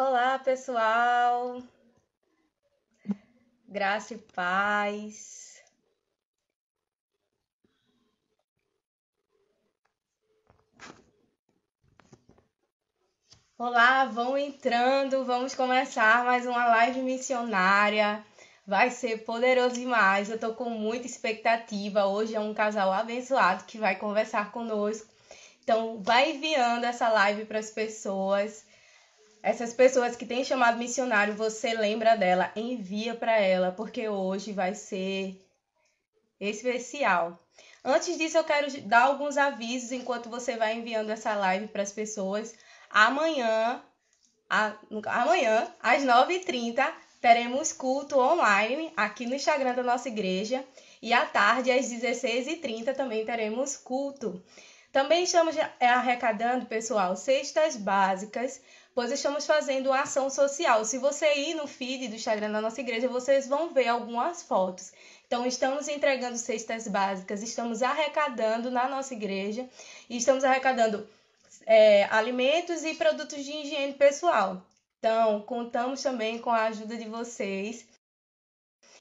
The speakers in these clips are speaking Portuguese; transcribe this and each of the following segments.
Olá, pessoal. Graça e paz. Olá, vão entrando. Vamos começar mais uma live missionária. Vai ser poderoso demais. Eu tô com muita expectativa. Hoje é um casal abençoado que vai conversar conosco. Então, vai enviando essa live para as pessoas. Essas pessoas que têm chamado missionário, você lembra dela, envia para ela, porque hoje vai ser especial. Antes disso, eu quero dar alguns avisos enquanto você vai enviando essa live para as pessoas. Amanhã, às 9h30, teremos culto online aqui no Instagram da nossa igreja. E à tarde, às 16h30, também teremos culto. Também estamos arrecadando, pessoal, cestas básicas, pois estamos fazendo uma ação social. Se você ir no feed do Instagram da nossa igreja, vocês vão ver algumas fotos. Então, estamos entregando cestas básicas, estamos arrecadando na nossa igreja e estamos arrecadando alimentos e produtos de higiene pessoal. Então, contamos também com a ajuda de vocês.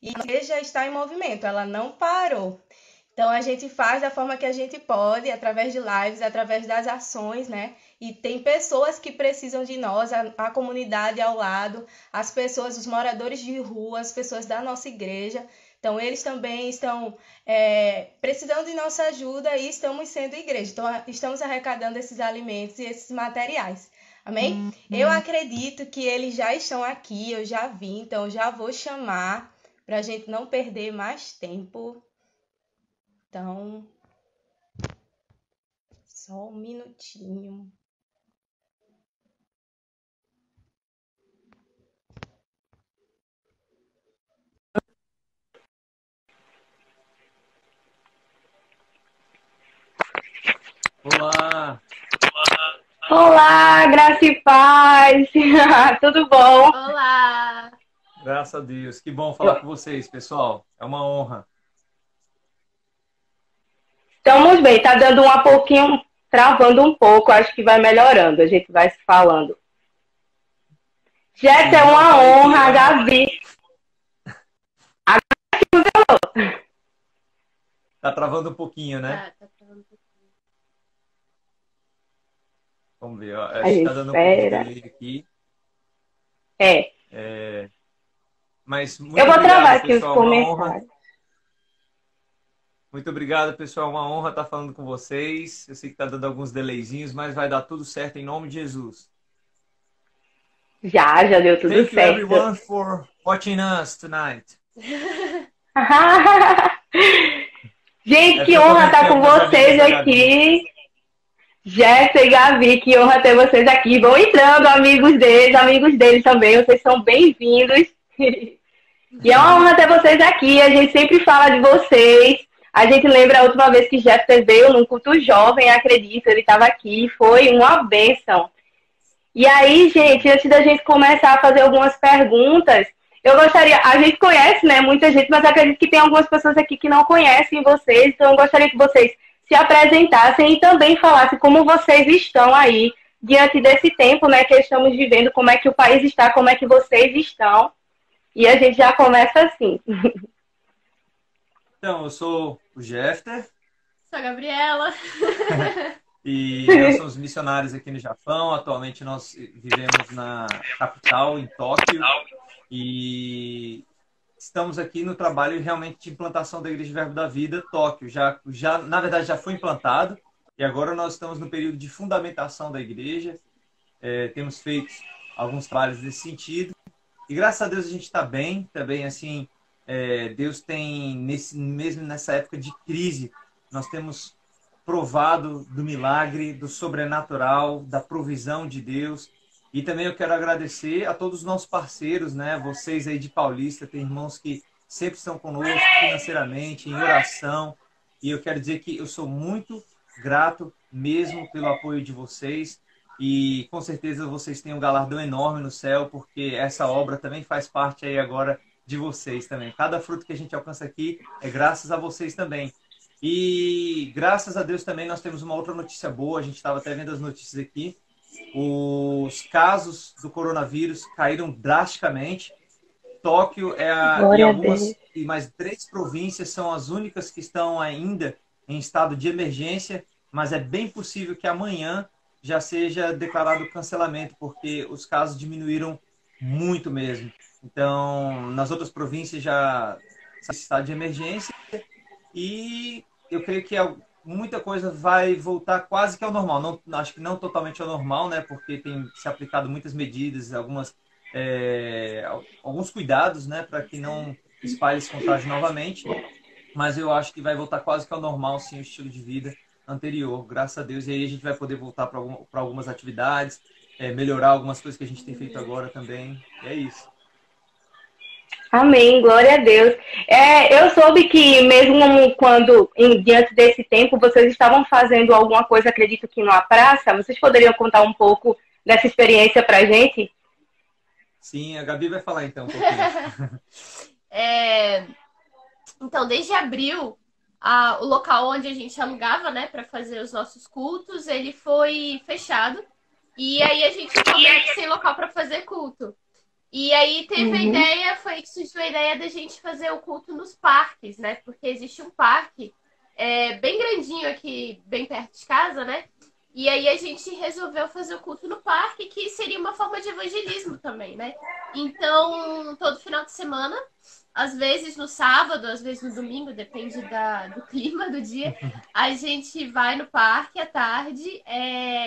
E a igreja está em movimento, ela não parou. Então, a gente faz da forma que a gente pode, através de lives, através das ações, né? E tem pessoas que precisam de nós, a comunidade ao lado, as pessoas, os moradores de rua, as pessoas da nossa igreja. Então, eles também estão precisando de nossa ajuda e estamos sendo igreja. Então, estamos arrecadando esses alimentos e esses materiais. Amém? Eu acredito que eles já estão aqui, eu já vi, então já vou chamar para a gente não perder mais tempo. Então, só um minutinho. Olá! Olá, graça e paz! Tudo bom? Olá! Graças a Deus. Que bom falar com vocês, pessoal. É uma honra. Estamos bem, tá dando travando um pouco, acho que vai melhorando, a gente vai se falando. Jess, é uma honra, Gabi. Tá travando um pouquinho, né? Tá travando um pouquinho. Vamos ver, ó. Acho que tá dando um pouco de delay aqui. Mas muito eu vou obrigado, travar aqui pessoal, os comentários. Muito obrigado, pessoal. Uma honra estar falando com vocês. Eu sei que tá dando alguns delayzinhos, mas vai dar tudo certo em nome de Jesus. Já deu tudo certo. Thank you everyone for watching us tonight. Gente, que honra estar com vocês aqui. Jéssica e Gabi, que honra ter vocês aqui. Vão entrando, amigos deles também. Vocês são bem-vindos. E é uma honra ter vocês aqui. A gente sempre fala de vocês. A gente lembra a última vez que Jéssica veio num culto jovem, acredito. Ele estava aqui. Foi uma bênção. E aí, gente, antes da gente começar a fazer algumas perguntas, eu gostaria... A gente conhece, né, muita gente, mas acredito que tem algumas pessoas aqui que não conhecem vocês. Então, eu gostaria que vocês se apresentassem e também falassem como vocês estão aí diante desse tempo, né, que estamos vivendo, como é que o país está, como é que vocês estão. E a gente já começa assim. Então, eu sou o Jefter. Sou a Gabriela. E nós somos missionários aqui no Japão. Atualmente nós vivemos na capital, em Tóquio. E estamos aqui no trabalho realmente de implantação da Igreja Verbo da Vida, Tóquio. Na verdade, já foi implantado. E agora nós estamos no período de fundamentação da igreja. Temos feito alguns trabalhos nesse sentido. E graças a Deus a gente está bem. Também, assim, Deus tem, mesmo nessa época de crise, nós temos provado do milagre, do sobrenatural, da provisão de Deus. E também eu quero agradecer a todos os nossos parceiros, né? Vocês aí de Paulista, tem irmãos que sempre estão conosco financeiramente, em oração. E eu quero dizer que eu sou muito grato mesmo pelo apoio de vocês. E com certeza vocês têm um galardão enorme no céu, porque essa obra também faz parte aí agora de vocês também. Cada fruto que a gente alcança aqui é graças a vocês também. E graças a Deus também nós temos uma outra notícia boa. A gente estava até vendo as notícias aqui. os casos do coronavírus caíram drasticamente. Tóquio Glória a e mais 3 províncias são as únicas que estão ainda em estado de emergência, mas é bem possível que amanhã já seja declarado cancelamento, porque os casos diminuíram muito mesmo. Então, nas outras províncias já está em estado de emergência e eu creio que muita coisa vai voltar quase que ao normal. Não, acho que não totalmente ao normal, né? Porque tem se aplicado muitas medidas, alguns cuidados, né? Para que não espalhe esse contágio novamente. Mas eu acho que vai voltar quase que ao normal, sim, o estilo de vida anterior, graças a Deus. E aí a gente vai poder voltar para algumas atividades, melhorar algumas coisas que a gente tem feito agora também. E é isso. Amém, glória a Deus. Eu soube que mesmo quando, diante desse tempo, vocês estavam fazendo alguma coisa, acredito que numa praça. Vocês poderiam contar um pouco dessa experiência pra gente? Sim, a Gabi vai falar então um pouquinho. Então, desde abril, o local onde a gente alugava, né, para fazer os nossos cultos, ele foi fechado. E aí a gente ficou meio que sem local para fazer culto. E aí teve a ideia, foi que surgiu a ideia da gente fazer o culto nos parques, né? Porque existe um parque bem grandinho aqui, bem perto de casa, né? E aí a gente resolveu fazer o culto no parque, que seria uma forma de evangelismo também, né? Então, todo final de semana, às vezes no sábado, às vezes no domingo, depende do clima do dia, a gente vai no parque à tarde,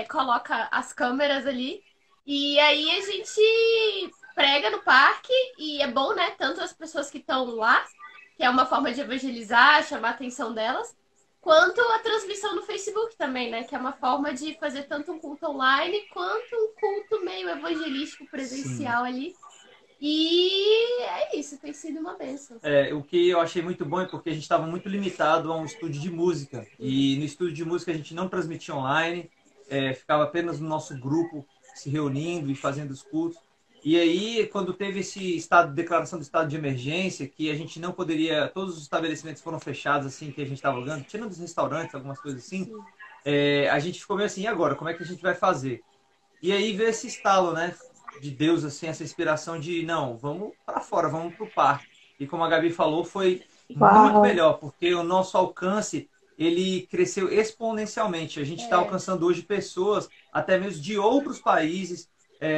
coloca as câmeras ali, e aí a gente prega no parque, e é bom, né? Tanto as pessoas que estão lá, que é uma forma de evangelizar, chamar a atenção delas, quanto a transmissão no Facebook também, né? Que é uma forma de fazer tanto um culto online, quanto um culto meio evangelístico presencial ali. E é isso, tem sido uma bênção. O que eu achei muito bom é porque a gente estava muito limitado a um estúdio de música. E no estúdio de música a gente não transmitia online, ficava apenas no nosso grupo se reunindo e fazendo os cultos. E aí, quando teve esse declaração do estado de emergência, que a gente não poderia, todos os estabelecimentos foram fechados, assim, que a gente estava alugando, tirando os restaurantes, algumas coisas assim, a gente ficou meio assim, e agora? Como é que a gente vai fazer? E aí veio esse estalo, né, de Deus, assim, essa inspiração de, não, vamos para fora, vamos para o parque. E como a Gabi falou, foi muito melhor, porque o nosso alcance, ele cresceu exponencialmente. A gente está alcançando hoje pessoas, até mesmo de outros países,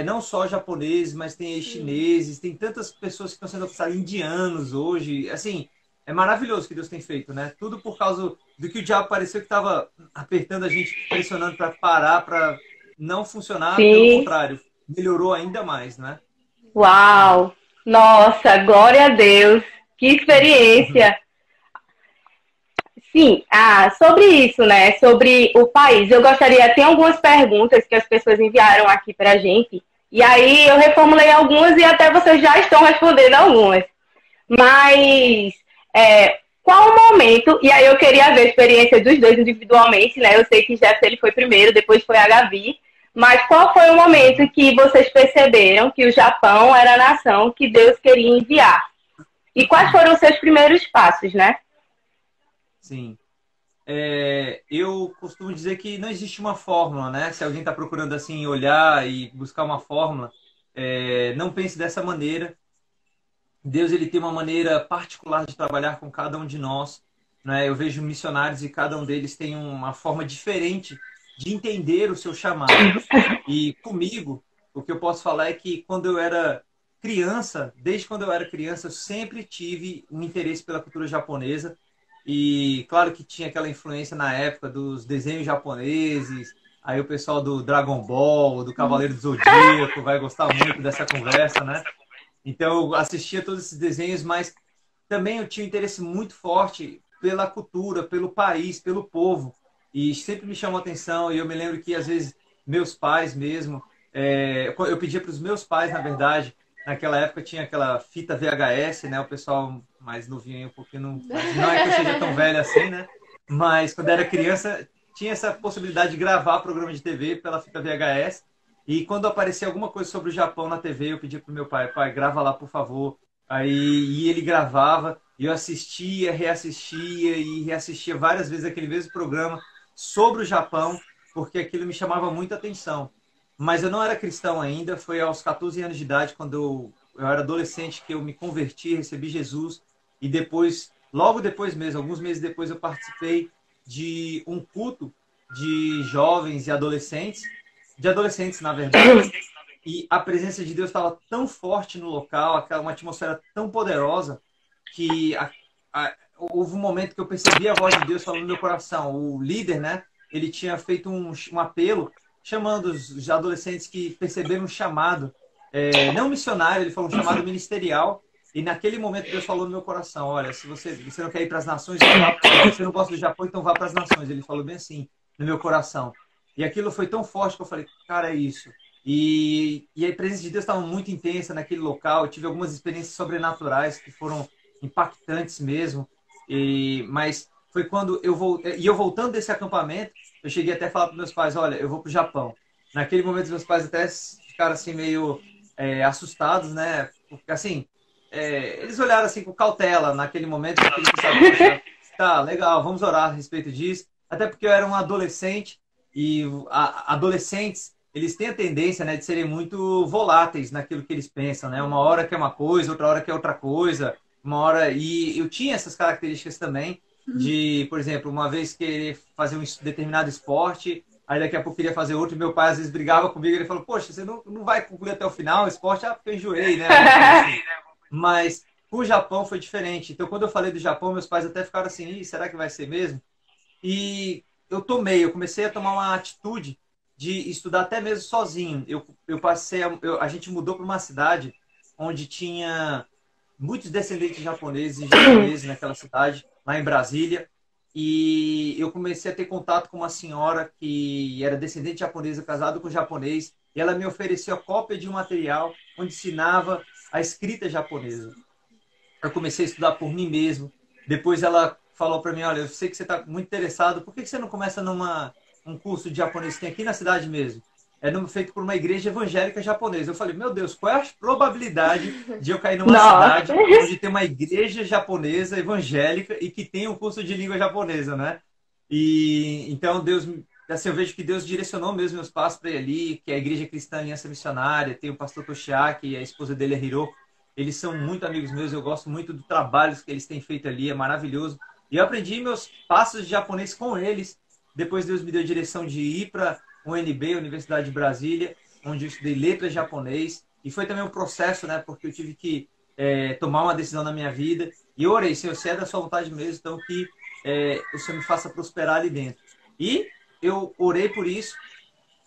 não só japoneses, mas tem chineses, tem tantas pessoas que estão sendo alcançadas, indianos hoje. Assim, é maravilhoso o que Deus tem feito, né? Tudo por causa do que o diabo pareceu que estava apertando a gente, pressionando para parar, para não funcionar. Sim. Pelo contrário, melhorou ainda mais, né? Uau! Nossa, glória a Deus! Que experiência! Sim, sobre isso, né? Sobre o país. Eu gostaria, tem algumas perguntas que as pessoas enviaram aqui pra gente. E aí eu reformulei algumas e até vocês já estão respondendo algumas. Mas qual o momento, e aí eu queria ver a experiência dos dois individualmente, né? Eu sei que Jefferson ele foi primeiro, depois foi a Gabi. Mas qual foi o momento que vocês perceberam que o Japão era a nação que Deus queria enviar? E quais foram os seus primeiros passos, né? Sim. Eu costumo dizer que não existe uma fórmula, né? Se alguém está procurando assim olhar e buscar uma fórmula, não pense dessa maneira. Deus ele tem uma maneira particular de trabalhar com cada um de nós, né? Eu vejo missionários e cada um deles tem uma forma diferente de entender o seu chamado. E comigo, o que eu posso falar é que quando eu era criança, desde quando eu era criança, eu sempre tive um interesse pela cultura japonesa. E claro que tinha aquela influência na época dos desenhos japoneses, aí o pessoal do Dragon Ball, do Cavaleiro do Zodíaco vai gostar muito dessa conversa, né? Então eu assistia todos esses desenhos, mas também eu tinha um interesse muito forte pela cultura, pelo país, pelo povo. E sempre me chamou a atenção, e eu me lembro que às vezes meus pais mesmo, eu pedia para os meus pais, na verdade, naquela época tinha aquela fita VHS, né? O pessoal mais novinho um pouquinho, não é que eu seja tão velho assim, né? Mas quando era criança, tinha essa possibilidade de gravar programa de TV pela fita VHS. E quando aparecia alguma coisa sobre o Japão na TV, eu pedia pro meu pai, grava lá, por favor. E ele gravava, e eu assistia, reassistia e reassistia várias vezes aquele mesmo programa sobre o Japão, porque aquilo me chamava muita atenção. mas eu não era cristão ainda. Foi aos 14 anos de idade, quando eu era adolescente, que eu me converti, recebi Jesus. E depois, logo depois mesmo, alguns meses depois, eu participei de um culto de jovens e adolescentes, de adolescentes, na verdade. E a presença de Deus estava tão forte no local, uma atmosfera tão poderosa, que houve um momento que eu percebi a voz de Deus falando no meu coração. O líder, né, ele tinha feito um apelo, chamando os adolescentes que perceberam um chamado, não missionário, ele falou um chamado ministerial. E naquele momento Deus falou no meu coração: olha, se você não quer ir para as nações, você não gosta do Japão, então vá para as nações. Ele falou bem assim no meu coração. E aquilo foi tão forte que eu falei: cara, é isso. E a presença de Deus estava muito intensa naquele local. Eu tive algumas experiências sobrenaturais que foram impactantes mesmo. Mas foi quando eu voltando desse acampamento, eu cheguei até a falar para meus pais: olha, eu vou para o Japão. Naquele momento, meus pais até ficaram assim meio assustados, né? Porque assim, eles olharam assim com cautela naquele momento, porque eles pensavam: tá, legal, vamos orar a respeito disso. Até porque eu era um adolescente e adolescentes, eles têm a tendência, né, de serem muito voláteis naquilo que eles pensam, né? Uma hora que é uma coisa, outra hora que é outra coisa. Uma hora... E eu tinha essas características também de, por exemplo, uma vez querer fazer um determinado esporte, aí daqui a pouco queria fazer outro, e meu pai às vezes brigava comigo, ele falou: poxa, você não vai concluir até o final o esporte? Porque eu enjoei, né? Mas o Japão foi diferente. Então, quando eu falei do Japão, meus pais até ficaram assim: ih, será que vai ser mesmo? E eu comecei a tomar uma atitude de estudar até mesmo sozinho. A gente mudou para uma cidade onde tinha muitos descendentes japoneses e japoneses naquela cidade, lá em Brasília. E eu comecei a ter contato com uma senhora que era descendente japonesa, casada com um japonês, e ela me ofereceu a cópia de um material onde ensinava a escrita japonesa. Eu comecei a estudar por mim mesmo. Depois ela falou para mim: olha, eu sei que você está muito interessado, por que você não começa um curso de japonês que tem aqui na cidade mesmo? Feito por uma igreja evangélica japonesa. Eu falei: meu Deus, qual é a probabilidade de eu cair numa cidade onde tem uma igreja japonesa evangélica e que tem um curso de língua japonesa, né? E então Deus, assim, eu vejo que Deus direcionou mesmo meus passos para ir ali, que é a Igreja Cristã Aliança Missionária. Tem o pastor Toshiaki e a esposa dele, a Hiro. Eles são muito amigos meus, eu gosto muito do trabalho que eles têm feito ali, é maravilhoso. E eu aprendi meus passos de japonês com eles. Depois Deus me deu a direção de ir para a UNB, Universidade de Brasília, onde eu estudei letras japonês. E foi também um processo, né? Porque eu tive que tomar uma decisão na minha vida. E eu orei: Senhor, se é da sua vontade mesmo, então que o Senhor me faça prosperar ali dentro. E eu orei por isso.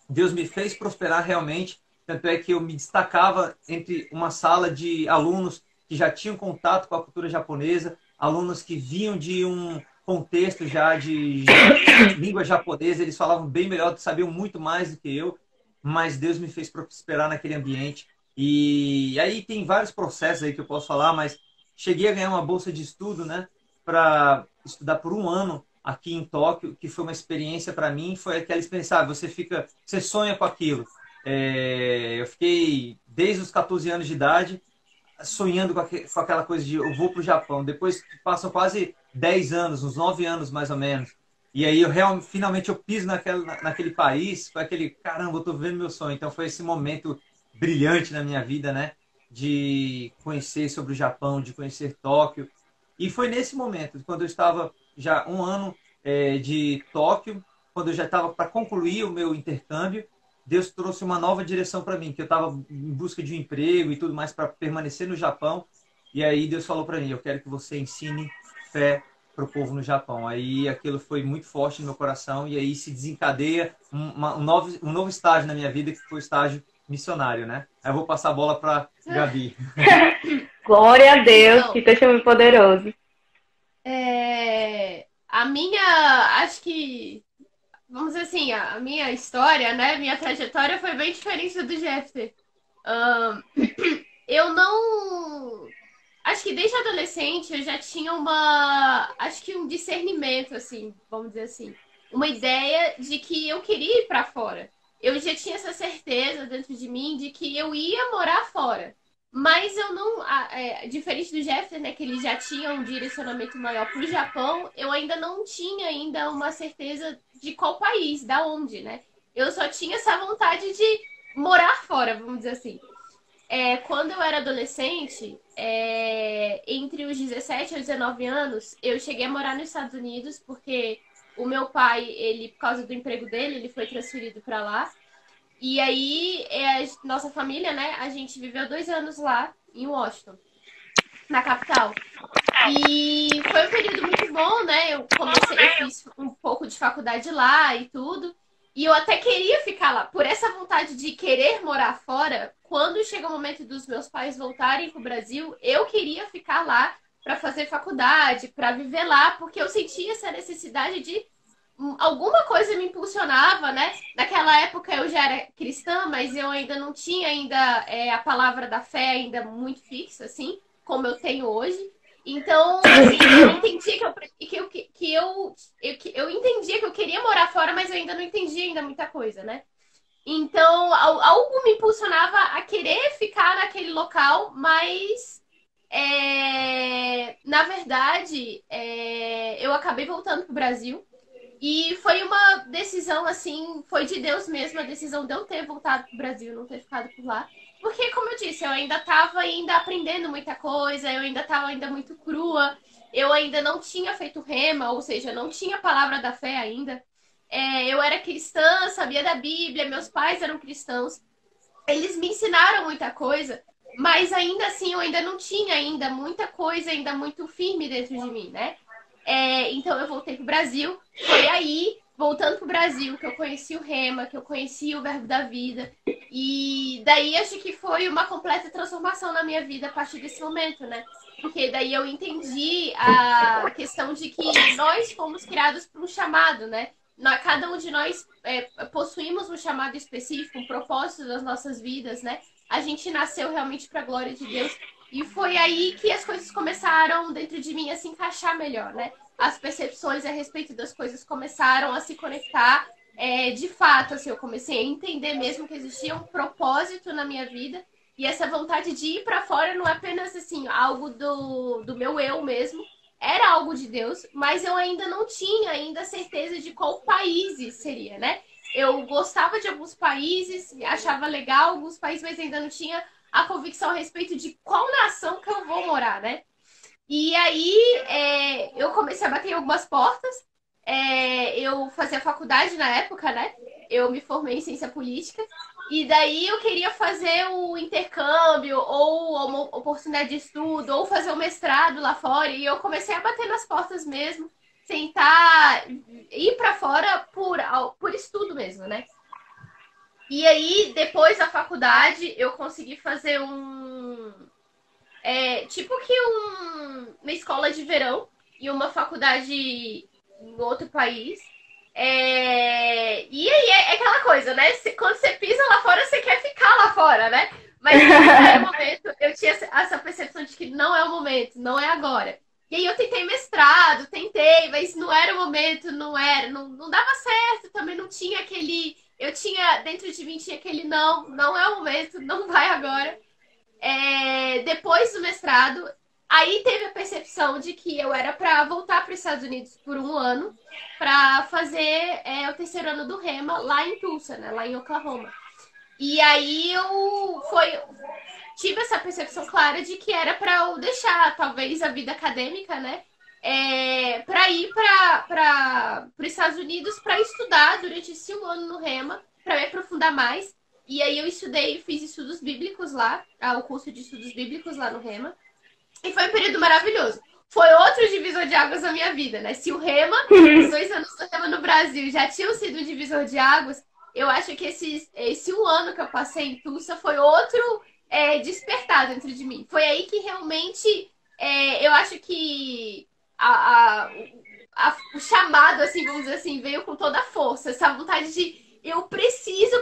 Deus me fez prosperar realmente. Tanto é que eu me destacava entre uma sala de alunos que já tinham contato com a cultura japonesa, alunos que vinham de um contexto já de língua japonesa. Eles falavam bem melhor, sabiam muito mais do que eu, mas Deus me fez prosperar naquele ambiente. E aí tem vários processos aí que eu posso falar, mas cheguei a ganhar uma bolsa de estudo, né, para estudar por um ano aqui em Tóquio, que foi uma experiência para mim. Foi aquela experiência: você sonha com aquilo. Eu fiquei desde os 14 anos de idade sonhando com aquela coisa de eu vou para o Japão. Depois passam quase 10 anos, uns 9 anos mais ou menos. E aí finalmente eu piso naquele país, foi aquele: caramba, eu estou vivendo meu sonho. Então foi esse momento brilhante na minha vida, né? De conhecer sobre o Japão, de conhecer Tóquio. E foi nesse momento, quando eu estava já um ano de Tóquio, quando eu já estava para concluir o meu intercâmbio, Deus trouxe uma nova direção para mim, que eu estava em busca de um emprego e tudo mais para permanecer no Japão. E aí Deus falou para mim: eu quero que você ensine fé para o povo no Japão. Aí aquilo foi muito forte no meu coração, e aí se desencadeia um novo estágio na minha vida, que foi o estágio missionário, né? Aí eu vou passar a bola para Gabi. Glória a Deus, então, que testemunho poderoso. Acho que, vamos dizer assim, a minha história, né, minha trajetória foi bem diferente do Jeffter. Eu não... Acho que desde adolescente eu já tinha um discernimento, assim, vamos dizer assim. Uma ideia de que eu queria ir para fora. Eu já tinha essa certeza dentro de mim de que eu ia morar fora. Mas eu não... diferente do Jeffter, né, que ele já tinha um direcionamento maior para o Japão, eu ainda não tinha uma certeza de qual país, da onde, né? Eu só tinha essa vontade de morar fora, vamos dizer assim. Quando eu era adolescente, entre os 17 e os 19 anos, eu cheguei a morar nos Estados Unidos, porque o meu pai, ele, por causa do emprego dele, ele foi transferido para lá. E aí, nossa família, né, a gente viveu 2 anos lá, em Washington, na capital. E foi um período muito bom, né? Eu fiz um pouco de faculdade lá e tudo. E eu até queria ficar lá. Por essa vontade de querer morar fora, quando chega o momento dos meus pais voltarem pro Brasil, eu queria ficar lá para fazer faculdade, para viver lá, porque eu sentia essa necessidade de alguma coisa me impulsionava, né? Naquela época eu já era cristã, mas eu ainda não tinha a palavra da fé ainda muito fixa, assim, como eu tenho hoje. Então, assim, eu entendi eu entendia que eu queria morar fora, mas eu ainda não entendia ainda muita coisa, né? Então, algo me impulsionava a querer ficar naquele local, mas na verdade eu acabei voltando pro Brasil. E foi uma decisão, assim, foi de Deus mesmo, a decisão de eu ter voltado pro Brasil, não ter ficado por lá. Porque, como eu disse, eu ainda estava aprendendo muita coisa, eu ainda estava ainda muito crua, eu ainda não tinha feito rema, ou seja, não tinha a palavra da fé ainda. Eu era cristã, sabia da Bíblia, meus pais eram cristãos, eles me ensinaram muita coisa, mas ainda assim eu ainda não tinha ainda muita coisa ainda muito firme dentro de mim, né? Então eu voltei pro Brasil, foi aí, voltando pro Brasil, que eu conheci o Rema, que eu conheci o Verbo da Vida. E daí acho que foi uma completa transformação na minha vida a partir desse momento, né? Porque daí eu entendi a questão de que nós fomos criados por um chamado, né? Cada um de nós possuímos um chamado específico, um propósito das nossas vidas, né? A gente nasceu realmente para a glória de Deus. E foi aí que as coisas começaram dentro de mim a se encaixar melhor, né? As percepções a respeito das coisas começaram a se conectar. De fato, assim, eu comecei a entender mesmo que existia um propósito na minha vida. E essa vontade de ir para fora não é apenas assim, algo do meu eu mesmo. Era algo de Deus, mas eu ainda não tinha ainda certeza de qual país seria, né? Eu gostava de alguns países, achava legal alguns países, mas ainda não tinha a convicção a respeito de qual nação que eu vou morar, né? E aí eu comecei a bater em algumas portas. Eu fazia faculdade na época, né? Eu me formei em ciência política. E daí eu queria fazer o intercâmbio, ou uma oportunidade de estudo, ou fazer o mestrado lá fora. E eu comecei a bater nas portas mesmo, tentar ir para fora por estudo mesmo, né? E aí, depois da faculdade, eu consegui fazer uma escola de verão e uma faculdade em outro país. E aí é aquela coisa, né? Quando você pisa lá fora, você quer ficar lá fora, né? Mas no momento, eu tinha essa percepção de que não é o momento, não é agora. E aí eu tentei mestrado, mas não era o momento, não dava certo, também não tinha aquele... dentro de mim tinha aquele não é o momento, não vai agora. Depois do mestrado, aí teve a percepção de que eu era para voltar para os Estados Unidos por 1 ano para fazer o 3º ano do Rema lá em Tulsa, né, lá em Oklahoma. E aí eu tive essa percepção clara de que era para eu deixar talvez a vida acadêmica, né, para ir para os Estados Unidos para estudar durante esse 1 ano no Rema, para me aprofundar mais. E aí eu fiz estudos bíblicos lá, o curso de estudos bíblicos lá no Rema. E foi um período maravilhoso. Foi outro divisor de águas na minha vida, né? Se o Rema, os 2 anos do Rema no Brasil já tinham sido um divisor de águas, eu acho que esse 1 ano que eu passei em Tulsa foi outro despertar dentro de mim. Foi aí que realmente eu acho que o chamado, assim, vamos dizer assim, veio com toda a força. Essa vontade de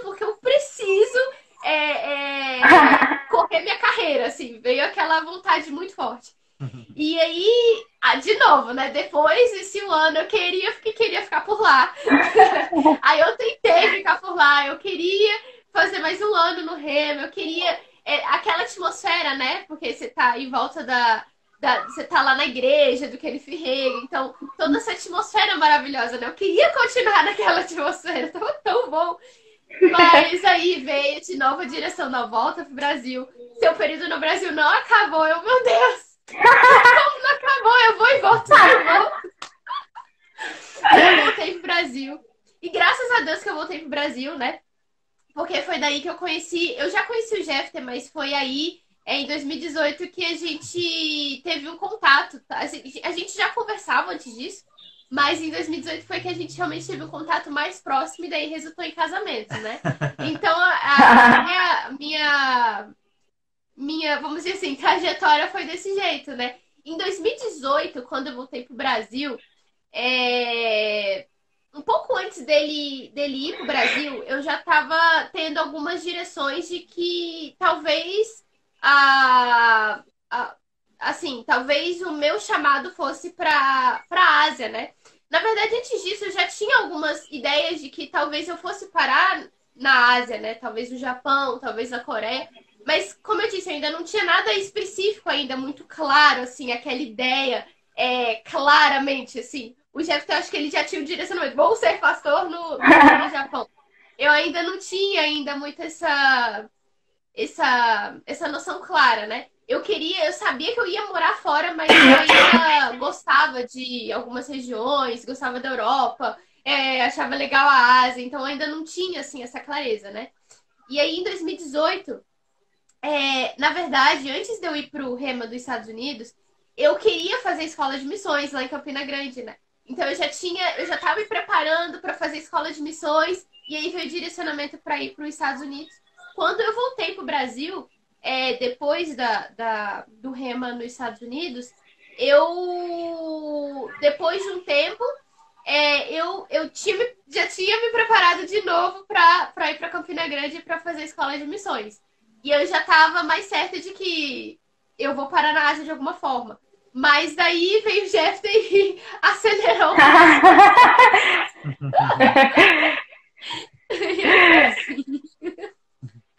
porque eu preciso correr minha carreira, assim. Veio aquela vontade muito forte. E aí, de novo, né? Depois desse 1 ano, eu queria ficar por lá. Aí eu tentei ficar por lá. Eu queria fazer mais 1 ano no Rema. Eu queria aquela atmosfera, né? Porque você tá em volta você tá lá na igreja do Kenneth Hagin. Então, toda essa atmosfera maravilhosa, né? Eu queria continuar naquela atmosfera. Tava tão bom. Mas aí veio de novo a direção da volta pro Brasil. Seu período no Brasil não acabou. Eu, meu Deus, como não acabou? Eu vou e volto de novo. Eu voltei pro Brasil. E graças a Deus que eu voltei pro Brasil, né? Porque foi daí que eu já conheci o Jeffter, mas foi aí, em 2018, que a gente teve um contato. Tá? A gente já conversava antes disso, mas em 2018 foi que a gente realmente teve um contato mais próximo e daí resultou em casamento, né? Então, minha, vamos dizer assim, trajetória foi desse jeito, né? Em 2018, quando eu voltei pro Brasil, um pouco antes dele ir pro Brasil, eu já estava tendo algumas direções de que talvez assim, talvez o meu chamado fosse para Ásia, né? Na verdade, antes disso, eu já tinha algumas ideias de que talvez eu fosse parar na Ásia, né? Talvez no Japão, talvez na Coreia. Mas, como eu disse, eu ainda não tinha nada específico ainda, muito claro, assim, aquela ideia claramente, assim. O Jeffter, eu acho que ele já tinha o direcionamento. Vou ser pastor no Japão. Eu ainda não tinha ainda muito essa noção clara, né? Eu sabia que eu ia morar fora, mas eu ainda gostava de algumas regiões, gostava da Europa, achava legal a Ásia, então eu ainda não tinha, assim, essa clareza, né? E aí, em 2018, na verdade, antes de eu ir pro Rema dos Estados Unidos, eu queria fazer escola de missões lá em Campina Grande, né? Então eu já estava me preparando para fazer escola de missões, e aí veio o direcionamento para ir para os Estados Unidos. Quando eu voltei para o Brasil, depois do Rema nos Estados Unidos, depois de um tempo, eu já tinha me preparado de novo para ir para Campina Grande para fazer escola de missões. E eu já estava mais certa de que eu vou parar na Ásia de alguma forma. Mas daí veio o Jeffter e acelerou.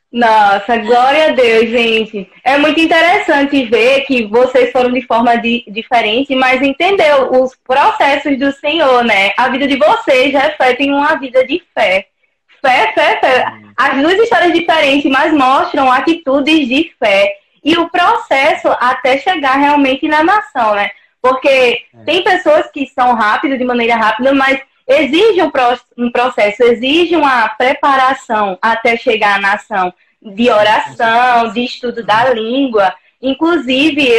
Nossa, glória a Deus, gente. É muito interessante ver que vocês foram de forma diferente, mas entendeu os processos do Senhor, né? A vida de vocês refletem uma vida de fé. Fé. As duas histórias diferentes, mas mostram atitudes de fé. E o processo até chegar realmente na nação, né? Porque tem pessoas que são rápidas, de maneira rápida, mas exige um processo, exige uma preparação até chegar à nação, de oração, de estudo da língua. Inclusive,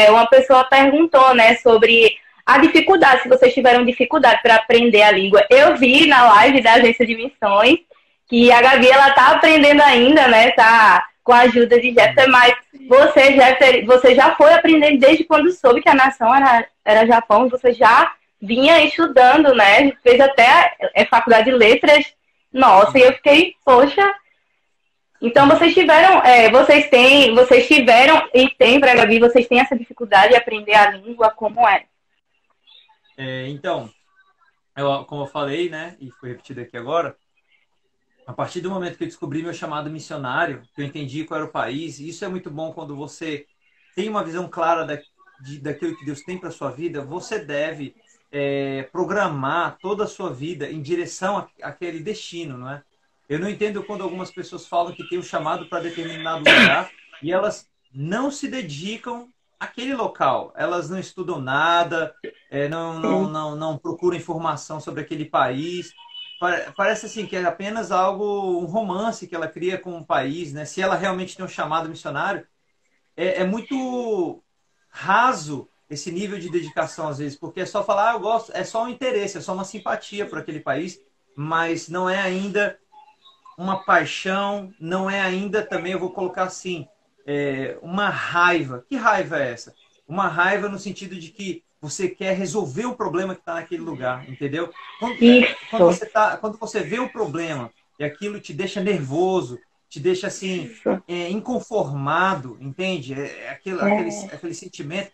uma pessoa perguntou, né, sobre a dificuldade, se vocês tiveram dificuldade para aprender a língua. Eu vi na live da Agência de Missões que a Gabi, ela tá aprendendo ainda, né, tá com a ajuda de Jeffter, mas você já foi aprendendo desde quando soube que a nação era Japão, você já vinha estudando, né? Fez até faculdade de letras. Nossa, e eu fiquei, poxa. Então vocês tiveram e tem para a Gabi, vocês têm essa dificuldade de aprender a língua, como é? Então, como eu falei, né, e foi repetido aqui agora, a partir do momento que eu descobri meu chamado missionário, que eu entendi qual era o país, e isso é muito bom quando você tem uma visão clara daquilo que Deus tem para sua vida, você deve programar toda a sua vida em direção àquele destino, não é? Eu não entendo quando algumas pessoas falam que tem um chamado para determinado lugar e elas não se dedicam àquele local. Elas não estudam nada, não procuram informação sobre aquele país. Parece assim que é apenas um romance que ela cria com um país, né? Se ela realmente tem um chamado missionário, é muito raso esse nível de dedicação às vezes, porque é só falar, eu gosto, é só um interesse, é só uma simpatia por aquele país, mas não é ainda uma paixão, não é ainda também, eu vou colocar assim, uma raiva. Que raiva é essa? Uma raiva no sentido de que você quer resolver o problema que está naquele lugar, entendeu? Quando você vê o problema e aquilo te deixa nervoso, te deixa assim, inconformado, entende? Aquele sentimento.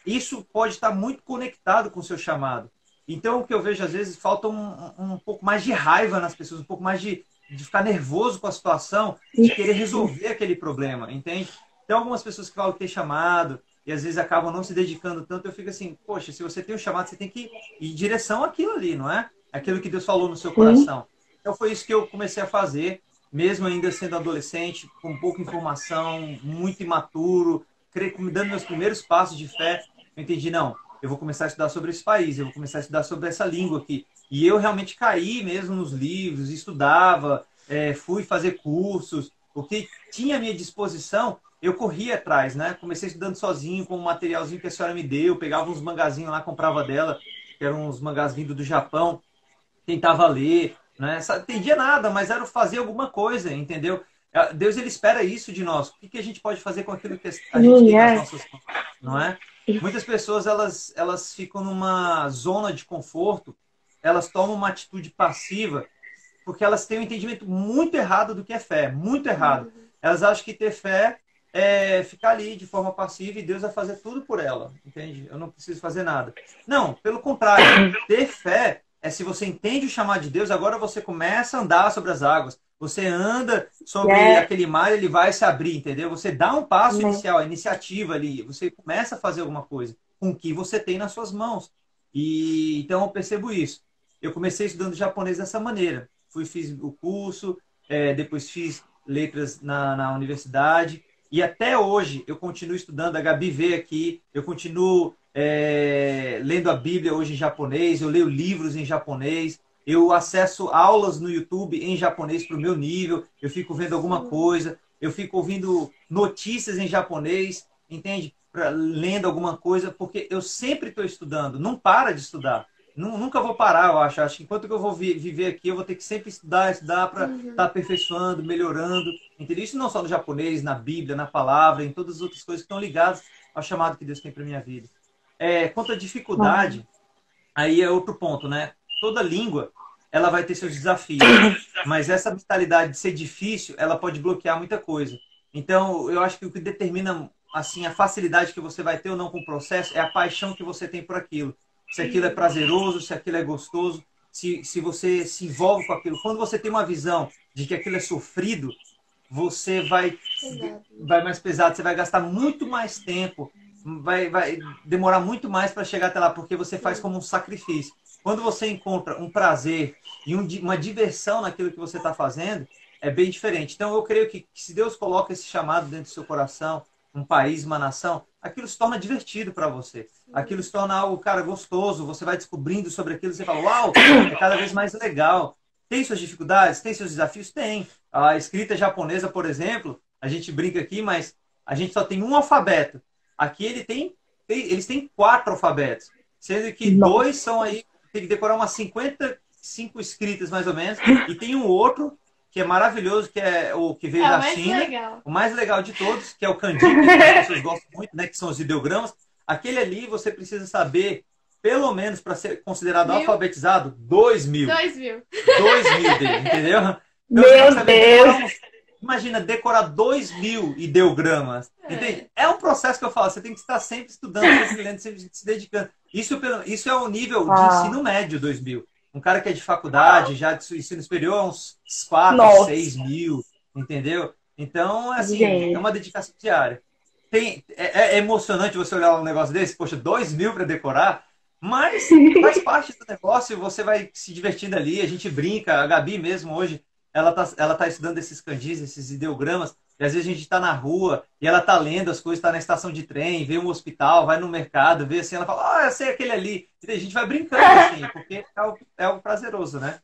Isso pode estar muito conectado com o seu chamado. Então, o que eu vejo às vezes, falta um pouco mais de raiva nas pessoas, um pouco mais de ficar nervoso com a situação, de querer resolver aquele problema, entende? Tem algumas pessoas que falam que tem chamado, e às vezes acabam não se dedicando tanto. Eu fico assim, poxa, se você tem um chamado, você tem que ir em direção àquilo ali, não é? Aquilo que Deus falou no seu coração. Então foi isso que eu comecei a fazer, mesmo ainda sendo adolescente, com pouca informação, muito imaturo, dando meus primeiros passos de fé. Eu entendi, não, eu vou começar a estudar sobre esse país, eu vou começar a estudar sobre essa língua aqui. E eu realmente caí mesmo nos livros, estudava, fui fazer cursos, o que tinha à minha disposição, eu corria atrás, né? Comecei estudando sozinho, com um materialzinho que a senhora me deu, pegava uns mangazinhos lá, comprava dela, que eram uns mangás vindo do Japão, tentava ler, né? Não entendia nada, mas era fazer alguma coisa, entendeu? Deus, ele espera isso de nós. O que a gente pode fazer com aquilo que a gente tem nas nossas mãos, não é? Muitas pessoas, elas ficam numa zona de conforto, elas tomam uma atitude passiva, porque elas têm um entendimento muito errado do que é fé, muito errado. Elas acham que ter fé é ficar ali de forma passiva e Deus vai fazer tudo por ela, entende? Eu não preciso fazer nada. Não, pelo contrário, ter fé é se você entende o chamado de Deus, agora você começa a andar sobre as águas, você anda sobre aquele mar, ele vai se abrir, entendeu? Você dá um passo inicial, a iniciativa ali, você começa a fazer alguma coisa com o que você tem nas suas mãos. E então eu percebo isso. Eu comecei estudando japonês dessa maneira. Fiz o curso, depois fiz letras na universidade. E até hoje eu continuo estudando. A Gabi veio aqui, eu continuo lendo a Bíblia hoje em japonês, eu leio livros em japonês, eu acesso aulas no YouTube em japonês para o meu nível, eu fico vendo alguma coisa, eu fico ouvindo notícias em japonês, entende? Lendo alguma coisa, porque eu sempre estou estudando, não para de estudar. Nunca vou parar, eu acho. Acho que enquanto que eu vou viver aqui, eu vou ter que sempre estudar para estar aperfeiçoando, melhorando. Entendeu? Isso não só no japonês, na Bíblia, na palavra, em todas as outras coisas que estão ligadas ao chamado que Deus tem para minha vida. Quanto à dificuldade, aí é outro ponto, né? Toda língua, ela vai ter seus desafios. Mas essa mentalidade de ser difícil, ela pode bloquear muita coisa. Então, eu acho que o que determina assim, a facilidade que você vai ter ou não com o processo é a paixão que você tem por aquilo. Se aquilo é prazeroso, se aquilo é gostoso, se você se envolve com aquilo. Quando você tem uma visão de que aquilo é sofrido, você vai mais pesado, você vai gastar muito mais tempo, vai demorar muito mais para chegar até lá, porque você faz como um sacrifício. Quando você encontra um prazer e uma diversão naquilo que você está fazendo, é bem diferente. Então, eu creio que se Deus coloca esse chamado dentro do seu coração, um país, uma nação, aquilo se torna divertido para você. Aquilo se torna algo, cara, gostoso. Você vai descobrindo sobre aquilo e você fala, uau, é cada vez mais legal. Tem suas dificuldades? Tem seus desafios? Tem. A escrita japonesa, por exemplo, a gente brinca aqui, mas a gente só tem um alfabeto. Aqui eles têm 4 alfabetos, sendo que 2 são aí, tem que decorar umas 55 escritas mais ou menos, e tem um outro que é maravilhoso, que é o que veio da China, legal. O mais legal de todos, que é o kanji, que as pessoas gostam muito, né, que são os ideogramas. Aquele ali você precisa saber, pelo menos para ser considerado alfabetizado, 2.000. 2.000 dele, entendeu? Então, meu Deus! Imagina, decorar 2.000 ideogramas. Entende? É um processo que eu falo, você tem que estar sempre estudando, sempre lendo, sempre se dedicando. Isso é o nível de ensino médio, 2.000. Um cara que é de faculdade, já de ensino superior, uns 4, 6 mil, entendeu? Então, assim, é uma dedicação diária. É emocionante você olhar um negócio desse, poxa, 2.000 para decorar, mas faz parte do negócio, você vai se divertindo ali, a gente brinca, a Gabi mesmo hoje, ela tá estudando esses kanjis, esses ideogramas, e às vezes a gente está na rua e ela tá lendo as coisas, está na estação de trem, vê um hospital, vai no mercado, vê assim, ela fala, eu sei aquele ali. E a gente vai brincando, assim, porque é algo prazeroso, né?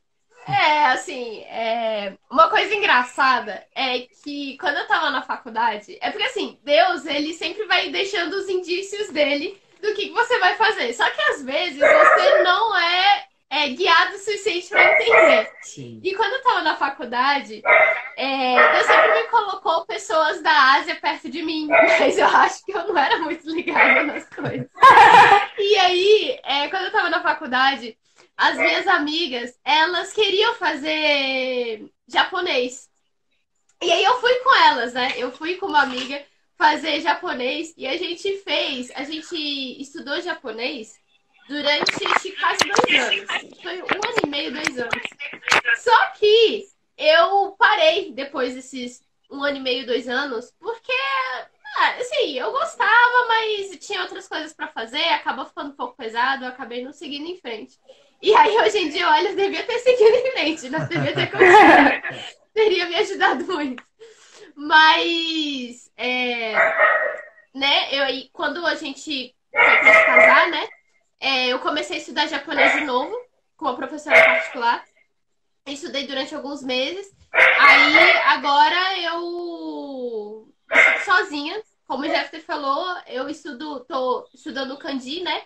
Assim, uma coisa engraçada é que quando eu tava na faculdade, é porque assim, Deus, ele sempre vai deixando os indícios dele do que você vai fazer. Só que às vezes você não é guiado o suficiente para entender. Sim. E quando eu tava na faculdade, Deus sempre me colocou pessoas da Ásia perto de mim, mas eu acho que eu não era muito ligada nas coisas. E aí, quando eu tava na faculdade, as minhas amigas, elas queriam fazer japonês. E aí eu fui com elas, né? Eu fui com uma amiga fazer japonês e a gente estudou japonês durante quase 2 anos. Foi 1 ano e meio, 2 anos. Só que eu parei depois desses 1 ano e meio, 2 anos, porque assim, eu gostava, mas tinha outras coisas pra fazer, acabou ficando um pouco pesado, eu acabei não seguindo em frente. E aí, hoje em dia, olha, eu devia ter seguido em frente, não devia ter continuado. Teria me ajudado muito. Mas, né, quando a gente foi pra se casar, né, eu comecei a estudar japonês de novo, com uma professora particular. Estudei durante alguns meses. Aí, agora eu estudo sozinha. Como o Jeffter falou, tô estudando kanji, né?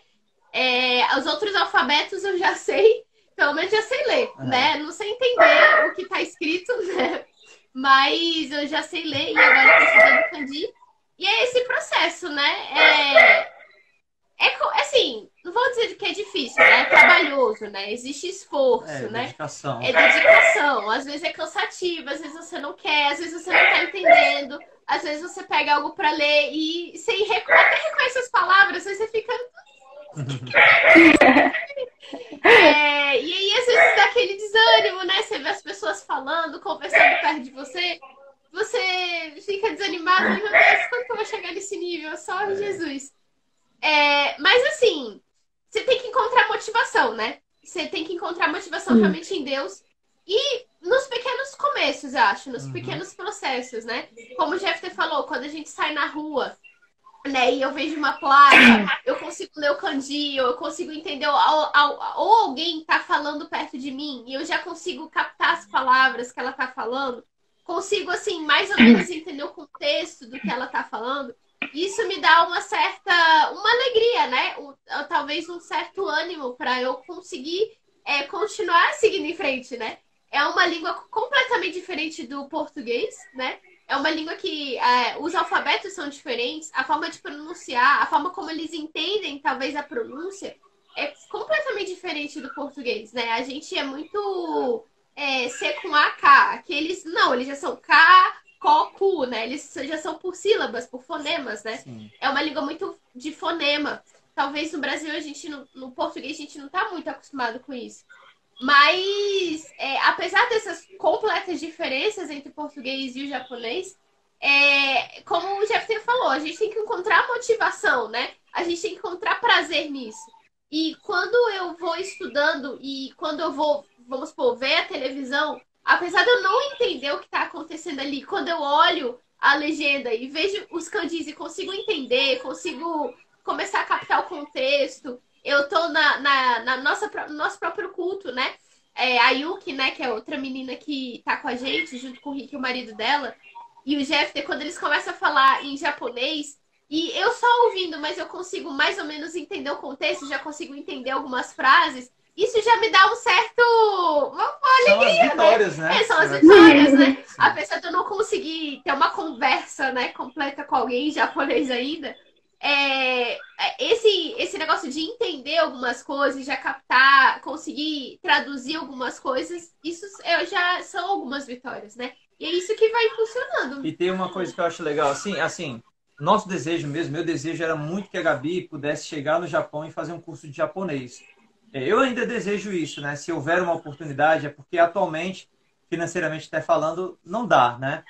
Os outros alfabetos eu já sei, pelo menos já sei ler, né? Não sei entender o que tá escrito, né? Mas eu já sei ler e agora tô estudando kanji. E é esse processo, né? Assim, não vou dizer que é difícil, né? É trabalhoso, né? Existe esforço, né? Dedicação. É dedicação. Às vezes é cansativo, às vezes você não quer, às vezes você não tá entendendo, às vezes você pega algo para ler e você até reconhece as palavras, aí você fica. E aí, às vezes, dá aquele desânimo, né? Você vê as pessoas falando, conversando perto de você, você fica desanimado, meu Deus, quando que eu vou chegar nesse nível? Só Jesus. Mas assim, você tem que encontrar motivação, né? Você tem que encontrar motivação realmente em Deus. E nos pequenos começos, eu acho, nos pequenos processos, né? Como o Jeffter falou, quando a gente sai na rua, né, e eu vejo uma placa, eu consigo ler o kanji, eu consigo entender, ou alguém tá falando perto de mim, e eu já consigo captar as palavras que ela tá falando, consigo, assim, mais ou menos entender o contexto do que ela tá falando. Isso me dá uma alegria, né? Talvez um certo ânimo para eu conseguir continuar seguindo em frente, né? É uma língua completamente diferente do português, né? É uma língua que os alfabetos são diferentes, a forma de pronunciar, a forma como eles entendem, talvez, a pronúncia, é completamente diferente do português, né? A gente é muito C com A, K. Aqueles, não, eles já são K, Ko, Ku, né? Eles já são por sílabas, por fonemas, né? Sim. É uma língua muito de fonema. Talvez no Brasil, no português, a gente não está muito acostumado com isso. Mas, apesar dessas completas diferenças entre o português e o japonês, como o Jeffter falou, a gente tem que encontrar motivação, né? A gente tem que encontrar prazer nisso. E quando eu vou estudando e quando eu vou, vamos supor, ver a televisão, apesar de eu não entender o que está acontecendo ali, quando eu olho a legenda e vejo os kanjis e consigo entender, consigo começar a captar o contexto, eu tô no nosso próprio culto, né? A Yuki, né, que é outra menina que tá com a gente, junto com o Rick, o marido dela, e o Jeffter, quando eles começam a falar em japonês, e eu só ouvindo, mas eu consigo mais ou menos entender o contexto, já consigo entender algumas frases, isso já me dá uma alegria, são as vitórias, né? São as vitórias, né? Apesar de eu não conseguir ter uma conversa, né, completa com alguém em japonês ainda, esse negócio de entender algumas coisas, já captar, conseguir traduzir algumas coisas, isso já são algumas vitórias, né? E é isso que vai funcionando. E tem uma coisa que eu acho legal, assim, nosso desejo mesmo, meu desejo era muito que a Gabi pudesse chegar no Japão e fazer um curso de japonês. Eu ainda desejo isso, né? Se houver uma oportunidade, é porque atualmente, financeiramente até falando, não dá, né?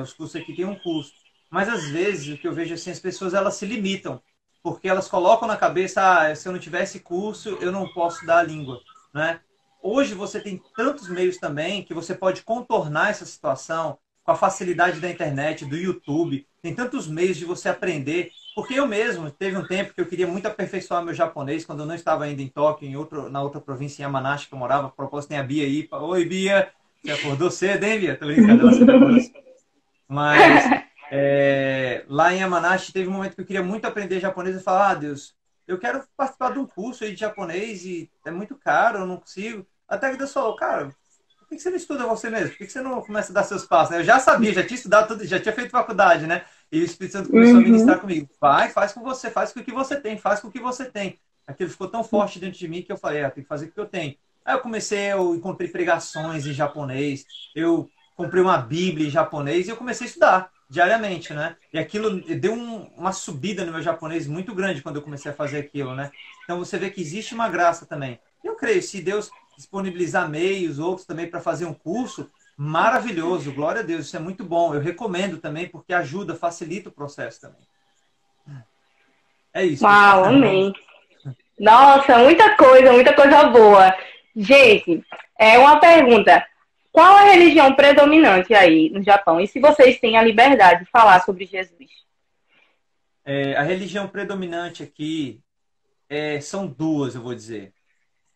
Os cursos aqui têm um custo. Mas às vezes, o que eu vejo assim, as pessoas elas se limitam, porque elas colocam na cabeça, se eu não tiver esse curso, eu não posso dar a língua, né? Hoje você tem tantos meios também que você pode contornar essa situação com a facilidade da internet, do YouTube. Tem tantos meios de você aprender. Porque eu mesmo, teve um tempo que eu queria muito aperfeiçoar meu japonês, quando eu não estava ainda em Tóquio, na outra província, em Yamanashi, que eu morava. A propósito, tem a Bia aí. Oi, Bia! Você acordou cedo, hein, Bia? Tô brincando, ela sempre acordou cedo. Mas lá em Yamanashi, teve um momento que eu queria muito aprender japonês e falar, Deus, eu quero participar de um curso aí de japonês e é muito caro, eu não consigo. Até que Deus falou, cara, por que você não estuda você mesmo? Por que você não começa a dar seus passos? Eu já sabia, já tinha estudado tudo, já tinha feito faculdade, né? E o Espírito Santo começou a ministrar comigo. Vai, faz com você, faz com o que você tem, faz com o que você tem. Aquilo ficou tão forte dentro de mim que eu falei, tem que fazer o que eu tenho. Aí eu encontrei pregações em japonês, eu comprei uma Bíblia em japonês e eu comecei a estudar diariamente, né? E aquilo deu uma subida no meu japonês muito grande quando eu comecei a fazer aquilo, né? Então você vê que existe uma graça também. Eu creio, se Deus disponibilizar meios, outros também para fazer um curso, maravilhoso, glória a Deus, isso é muito bom. Eu recomendo também porque ajuda, facilita o processo também. É isso. Uau, amém. Nossa, muita coisa boa. Gente, uma pergunta. Qual a religião predominante aí no Japão? E se vocês têm a liberdade de falar sobre Jesus? A religião predominante aqui são duas, eu vou dizer.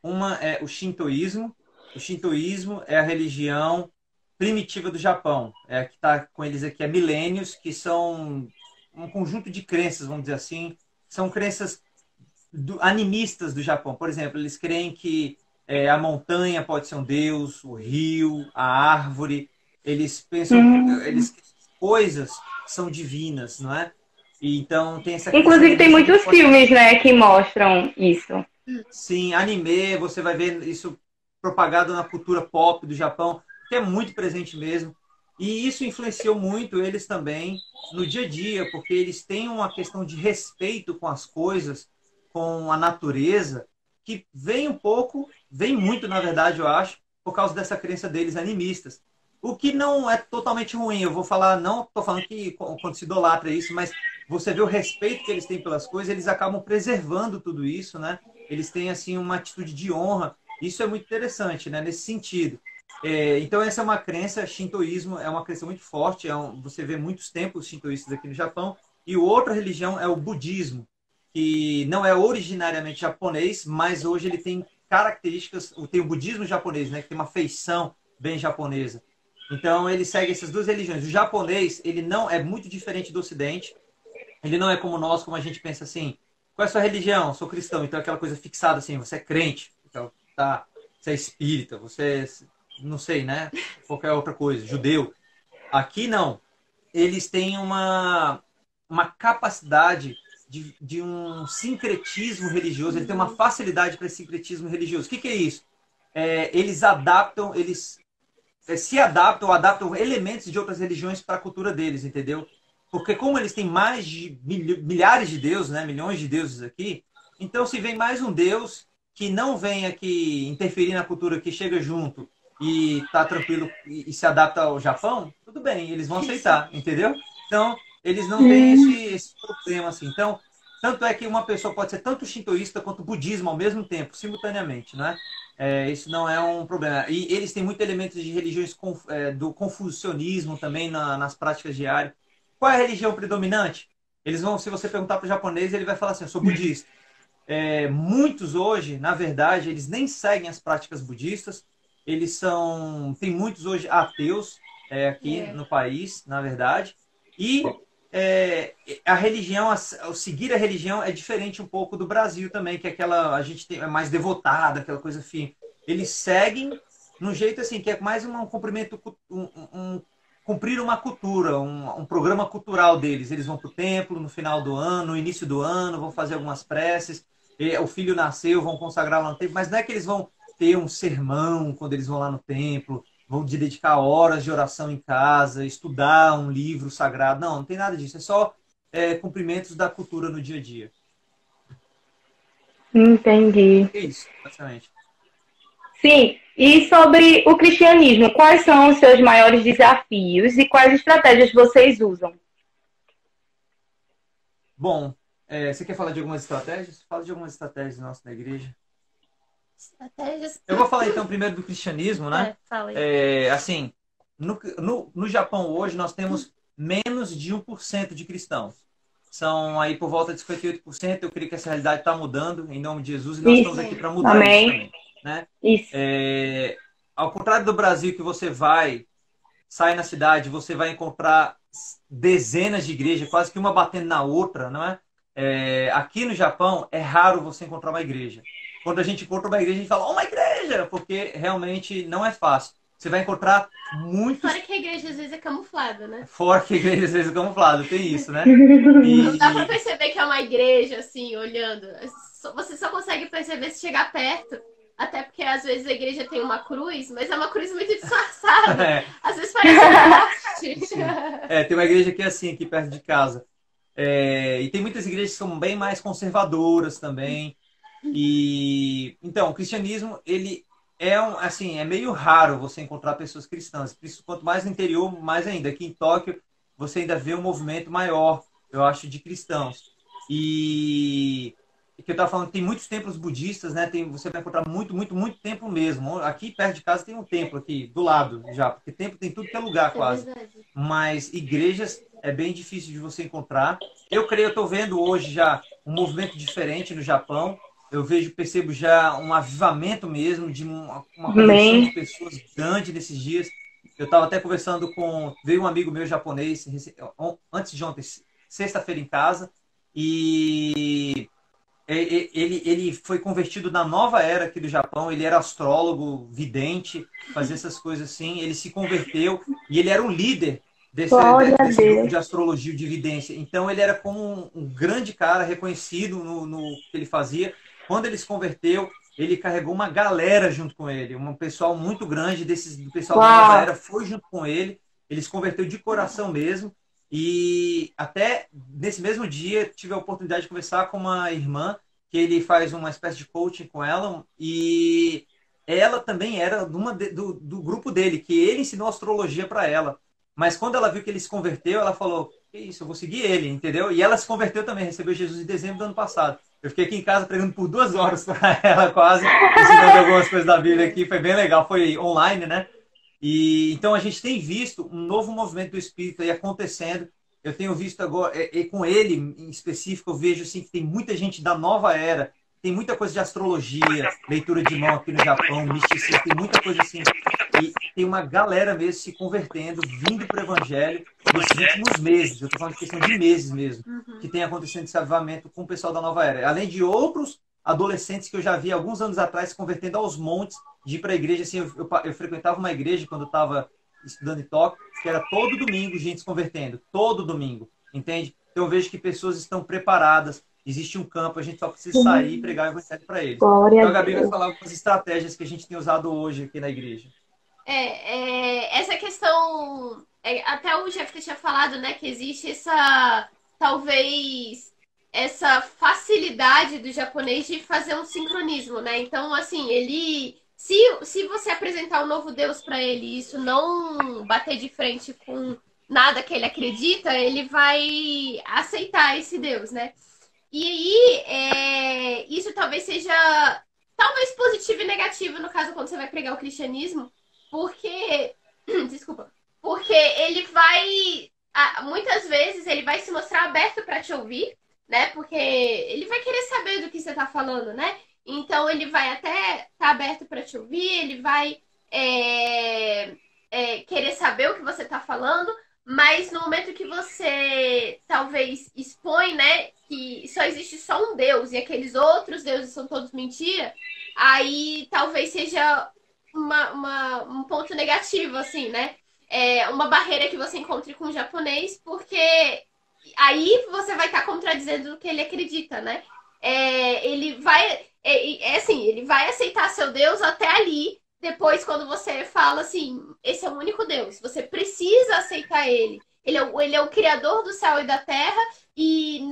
Uma é o Shintoísmo. O Shintoísmo é a religião primitiva do Japão. É a que está com eles aqui há milênios, que são um conjunto de crenças, vamos dizer assim. São crenças animistas do Japão. Por exemplo, eles creem que a montanha pode ser um deus, o rio, a árvore. Eles pensam que coisas são divinas, não é? E então tem essa. Inclusive tem muitos filmes, né, que mostram isso. Sim, anime, você vai ver isso propagado na cultura pop do Japão, que é muito presente mesmo. E isso influenciou muito eles também no dia a dia, porque eles têm uma questão de respeito com as coisas, com a natureza, que vem muito, na verdade, eu acho, por causa dessa crença deles animistas. O que não é totalmente ruim, eu vou falar, não estou falando que quando se idolatra isso, mas você vê o respeito que eles têm pelas coisas, eles acabam preservando tudo isso, né? Eles têm, assim, uma atitude de honra. Isso é muito interessante, né? Nesse sentido. Então, essa é uma crença, shintoísmo é uma crença muito forte, você vê muitos templos shintoístas aqui no Japão, e outra religião é o budismo, que não é originariamente japonês, mas hoje ele tem características, tem o budismo japonês, né? Que tem uma feição bem japonesa. Então, ele segue essas duas religiões. O japonês, ele não é muito diferente do Ocidente. Ele não é como nós, como a gente pensa assim, qual é a sua religião? Sou cristão. Então, aquela coisa fixada assim, você é crente, então, tá, você é espírita, você não sei, né? Qualquer outra coisa, judeu. Aqui, não. Eles têm uma capacidade de um sincretismo religioso. Ele tem uma facilidade para esse sincretismo religioso. O que é isso? Eles adaptam, se adaptam ou adaptam elementos de outras religiões para a cultura deles, entendeu? Porque como eles têm mais de milhares de deuses, né, milhões de deuses aqui, então se vem mais um deus que não vem aqui interferir na cultura, que chega junto e está tranquilo e se adapta ao Japão, tudo bem, eles vão aceitar, entendeu? Então, eles não têm esse problema assim. Então, tanto é que uma pessoa pode ser tanto shintoísta quanto budismo ao mesmo tempo, simultaneamente, né? Isso não é um problema. E eles têm muitos elementos de religiões do confucionismo também nas práticas diárias. Qual é a religião predominante? Eles vão, se você perguntar para o japonês, ele vai falar assim, eu sou budista. Muitos hoje, na verdade, eles nem seguem as práticas budistas. Tem muitos hoje ateus aqui no país, na verdade. E a religião, seguir a religião é diferente um pouco do Brasil também, que a gente é mais devotada, aquela coisa assim. Eles seguem num jeito assim, que é mais um cumprimento, cumprir uma cultura, um programa cultural deles. Eles vão para o templo no final do ano, no início do ano, vão fazer algumas preces. O filho nasceu, vão consagrar lá no templo, mas não é que eles vão ter um sermão quando eles vão lá no templo, vão dedicar horas de oração em casa, estudar um livro sagrado. Não tem nada disso. É só cumprimentos da cultura no dia a dia. Entendi. É isso, basicamente. Sim. E sobre o cristianismo, quais são os seus maiores desafios e quais estratégias vocês usam? Bom, você quer falar de algumas estratégias? Fala de algumas estratégias nossas na igreja. Estratégias. Eu vou falar então primeiro do cristianismo, né? Fala aí. Assim, no Japão hoje nós temos menos de 1% de cristãos. São aí por volta de 58%. Eu creio que essa realidade está mudando, em nome de Jesus, e nós estamos aqui para mudar isso também. Né? Isso. Ao contrário do Brasil, que você sai na cidade, você vai encontrar dezenas de igrejas, quase que uma batendo na outra, não é? Aqui no Japão é raro você encontrar uma igreja. Quando a gente encontra uma igreja, a gente fala, uma igreja! Porque realmente não é fácil. Você vai encontrar muitos... Fora que a igreja às vezes é camuflada, né? Fora que a igreja às vezes é camuflada, tem isso, né? Não dá pra perceber que é uma igreja, assim, olhando. Você só consegue perceber se chegar perto. Até porque às vezes a igreja tem uma cruz, mas é uma cruz muito disfarçada. Às vezes parece forte. Tem uma igreja que é assim, aqui perto de casa. E tem muitas igrejas que são bem mais conservadoras também. Então, o cristianismo, ele é meio raro você encontrar pessoas cristãs. Quanto mais no interior, mais ainda. Aqui em Tóquio, você ainda vê um movimento maior, eu acho, de cristãos. E que eu estava falando que tem muitos templos budistas, né? Você vai encontrar muito templo mesmo. Aqui perto de casa tem um templo aqui do lado já, porque templo tem tudo que é lugar quase. Mas igrejas é bem difícil de você encontrar. Eu estou vendo hoje já um movimento diferente no Japão. Eu percebo já um avivamento mesmo de uma conversão de pessoas grande nesses dias. Eu estava até conversando veio um amigo meu japonês antes de ontem, sexta-feira em casa, e ele foi convertido na nova era aqui do Japão. Ele era astrólogo, vidente, fazia essas coisas assim. Ele se converteu e ele era um líder desse grupo de astrologia, de evidência. Então ele era como um grande cara reconhecido no que ele fazia. Quando ele se converteu, ele carregou uma galera junto com ele, um pessoal muito grande do pessoal da nova era foi junto com ele. Ele se converteu de coração mesmo. E até nesse mesmo dia tive a oportunidade de conversar com uma irmã que ele faz uma espécie de coaching com ela, e ela também era do grupo dele, que ele ensinou astrologia para ela. Mas quando ela viu que ele se converteu, ela falou: que isso, eu vou seguir ele, entendeu? E ela se converteu também, recebeu Jesus em dezembro do ano passado. Eu fiquei aqui em casa pregando por 2 horas para ela quase, ensinando algumas coisas da Bíblia aqui, foi bem legal, foi online, né? E então a gente tem visto um novo movimento do Espírito aí acontecendo. Eu tenho visto agora, com ele em específico, eu vejo assim, que tem muita gente da nova era, tem muita coisa de astrologia, leitura de mão aqui no Japão, misticismo, tem muita coisa assim. E tem uma galera mesmo se convertendo, vindo para o Evangelho nesses últimos meses. Eu estou falando de questão de meses mesmo, que tem acontecendo esse avivamento com o pessoal da nova era. Além de outros adolescentes que eu já vi alguns anos atrás se convertendo aos montes, de ir para a igreja. Assim, eu frequentava uma igreja quando eu estava estudando em Tóquio, que era todo domingo gente se convertendo, todo domingo, entende? Então eu vejo que pessoas estão preparadas, existe um campo, a gente só precisa sair e pregar o evangelho para eles. Então a Gabi vai falar algumas estratégias que a gente tem usado hoje aqui na igreja. Essa questão, até o Jeff tinha falado, né, que existe talvez essa facilidade do japonês de fazer um sincronismo, né? Então, assim, se você apresentar um novo Deus para ele e isso não bater de frente com nada que ele acredita, ele vai aceitar esse Deus, né? E aí, isso talvez seja positivo e negativo, no caso, quando você vai pregar o cristianismo, porque ele vai, muitas vezes, ele vai se mostrar aberto para te ouvir, né? Porque ele vai querer saber do que você tá falando, né? Então, ele vai até estar aberto para te ouvir, ele vai querer saber o que você tá falando, mas no momento que você talvez expõe, né, que só existe só um Deus e aqueles outros deuses são todos mentira, aí talvez seja um ponto negativo, assim, né? Uma barreira que você encontre com o japonês, porque aí você vai estar contradizendo o que ele acredita, né? Ele vai aceitar seu Deus até ali. Depois, quando você fala assim, esse é o único Deus, você precisa aceitar ele. Ele é o criador do céu e da terra, e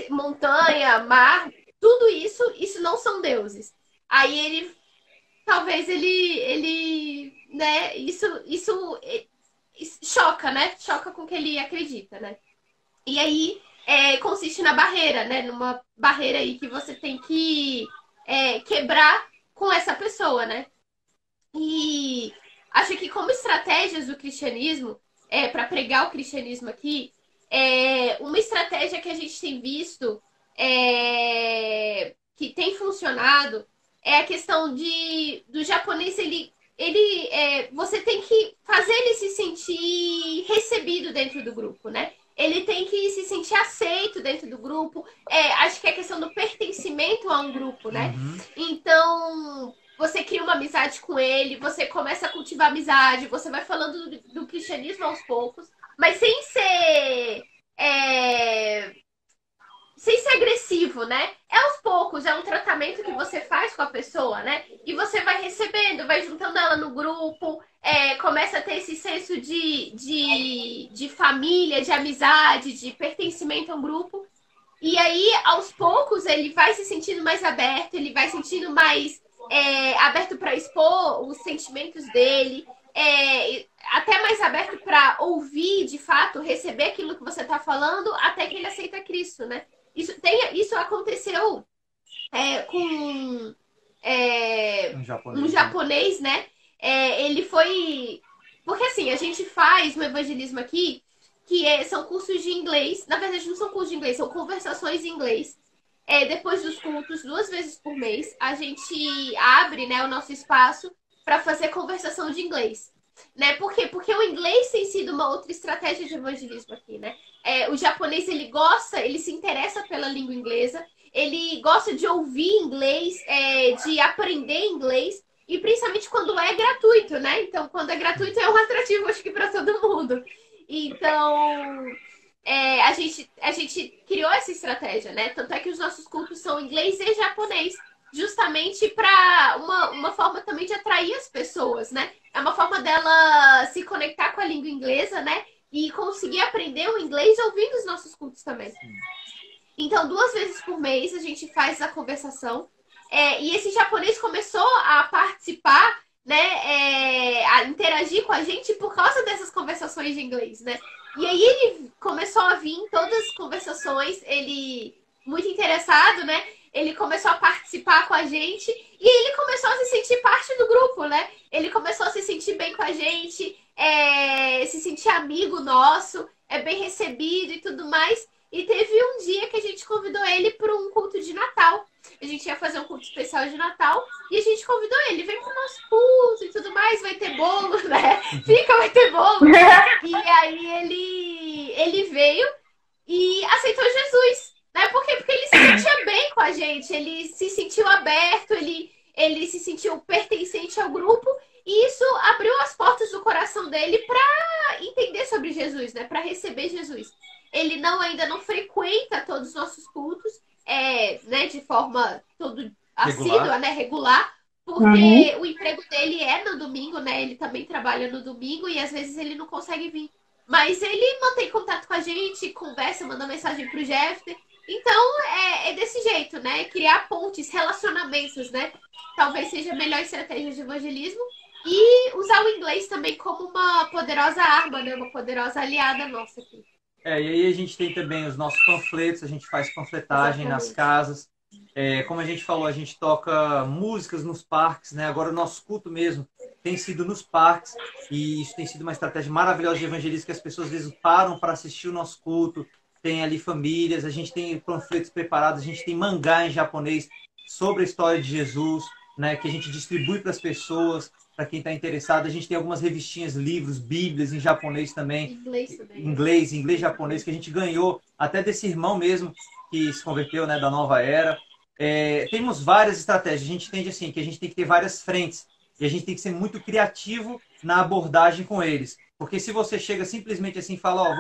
montanha, mar, tudo isso não são deuses. Aí talvez ele, né, isso choca, né? Choca com o que ele acredita, né? E aí consiste na barreira, né? Numa barreira aí que você tem que quebrar com essa pessoa, né? E acho que como estratégias do cristianismo, para pregar o cristianismo aqui, uma estratégia que a gente tem visto que tem funcionado é a questão do japonês, você tem que fazer ele se sentir recebido dentro do grupo, né? Ele tem que se sentir aceito dentro do grupo. Acho que é a questão do pertencimento a um grupo, né? Uhum. Então, você cria uma amizade com ele, você começa a cultivar amizade, você vai falando do cristianismo aos poucos, mas sem ser agressivo, né? Aos poucos, é um tratamento que você faz com a pessoa, né? E você vai recebendo, vai juntando ela no grupo, começa a ter esse senso de família, de amizade, de pertencimento a um grupo. E aí, aos poucos, ele vai se sentindo mais aberto, ele vai se sentindo mais aberto para expor os sentimentos dele, até mais aberto para ouvir, de fato, receber aquilo que você está falando, até que ele aceita Cristo, né? Isso aconteceu com um japonês, né? Ele foi... Porque assim, a gente faz no evangelismo aqui, são cursos de inglês. Na verdade, não são cursos de inglês, são conversações em inglês. Depois dos cultos, 2 vezes por mês, a gente abre, né, o nosso espaço para fazer conversação de inglês. Né? Por quê? Porque o inglês tem sido uma outra estratégia de evangelismo aqui, né? O japonês, ele se interessa pela língua inglesa, ele gosta de ouvir inglês, de aprender inglês, e principalmente quando é gratuito, né? Então, quando é gratuito, é um atrativo, acho que, para todo mundo. Então, a gente criou essa estratégia, né? Tanto é que os nossos cultos são inglês e japonês, justamente para uma forma também de atrair as pessoas, né? É uma forma dela se conectar com a língua inglesa, né? E conseguir aprender o inglês ouvindo os nossos cultos também. Então, 2 vezes por mês a gente faz a conversação. E esse japonês começou a participar, né? A interagir com a gente por causa dessas conversações de inglês, né? E aí ele começou a vir em todas as conversações, ele muito interessado, né? Ele começou a participar com a gente e ele começou a se sentir parte do grupo, né? Ele começou a se sentir bem com a gente, se sentir amigo nosso, bem recebido e tudo mais. E teve um dia que a gente convidou ele para um culto de Natal. A gente ia fazer um culto especial de Natal e a gente convidou ele, vem pro nosso culto e tudo mais, vai ter bolo, né? Vai ter bolo. E aí ele veio e aceitou Jesus. Né? Por quê? Porque ele se sentia bem com a gente, ele se sentiu aberto, ele se sentiu pertencente ao grupo, e isso abriu as portas do coração dele para entender sobre Jesus, né? Para receber Jesus. Ele ainda não frequenta todos os nossos cultos, né? De forma assídua, né? Regular, porque o emprego dele é no domingo, né? Ele também trabalha no domingo e às vezes ele não consegue vir. Mas ele mantém contato com a gente, conversa, manda mensagem pro Jeffter. Então, é desse jeito, né? Criar pontes, relacionamentos, né? Talvez seja a melhor estratégia de evangelismo. E usar o inglês também como uma poderosa arma, né? Uma poderosa aliada nossa aqui. E aí a gente tem também os nossos panfletos, a gente faz panfletagem nas casas. Como a gente falou, a gente toca músicas nos parques, né? Agora o nosso culto mesmo tem sido nos parques. E isso tem sido uma estratégia maravilhosa de evangelismo, que as pessoas às vezes param para assistir o nosso culto. Tem ali famílias, a gente tem panfletos preparados, a gente tem mangá em japonês sobre a história de Jesus, né, que a gente distribui para as pessoas, para quem está interessado. A gente tem algumas revistinhas, livros, bíblias em japonês também. Inglês, japonês, que a gente ganhou até desse irmão mesmo que se converteu, né, da nova era. Temos várias estratégias. A gente entende assim, que a gente tem que ter várias frentes e a gente tem que ser muito criativo na abordagem com eles. Porque se você chega simplesmente assim e fala,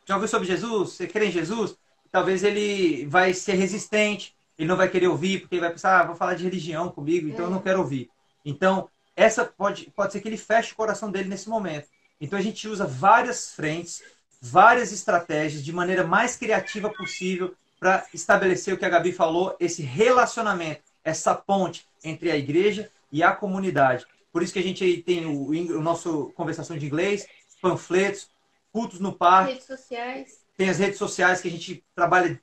já ouviu sobre Jesus? Você crê em Jesus? Talvez ele vai ser resistente, ele não vai querer ouvir, porque ele vai pensar, vou falar de religião comigo, então eu não quero ouvir. Então, essa pode ser que ele feche o coração dele nesse momento. Então, a gente usa várias frentes, várias estratégias, de maneira mais criativa possível, para estabelecer o que a Gabi falou, esse relacionamento, essa ponte entre a igreja e a comunidade. Por isso que a gente tem o nosso conversação de inglês, panfletos, cultos no parque. Redes sociais. Tem as redes sociais que a gente trabalha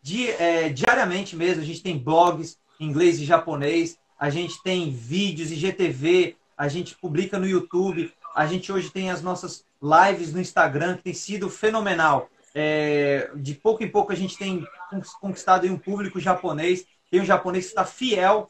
diariamente mesmo. A gente tem blogs em inglês e japonês. A gente tem vídeos IGTV. A gente publica no YouTube. A gente hoje tem as nossas lives no Instagram, que tem sido fenomenal. De pouco em pouco a gente tem conquistado um público japonês. Tem um japonês que está fiel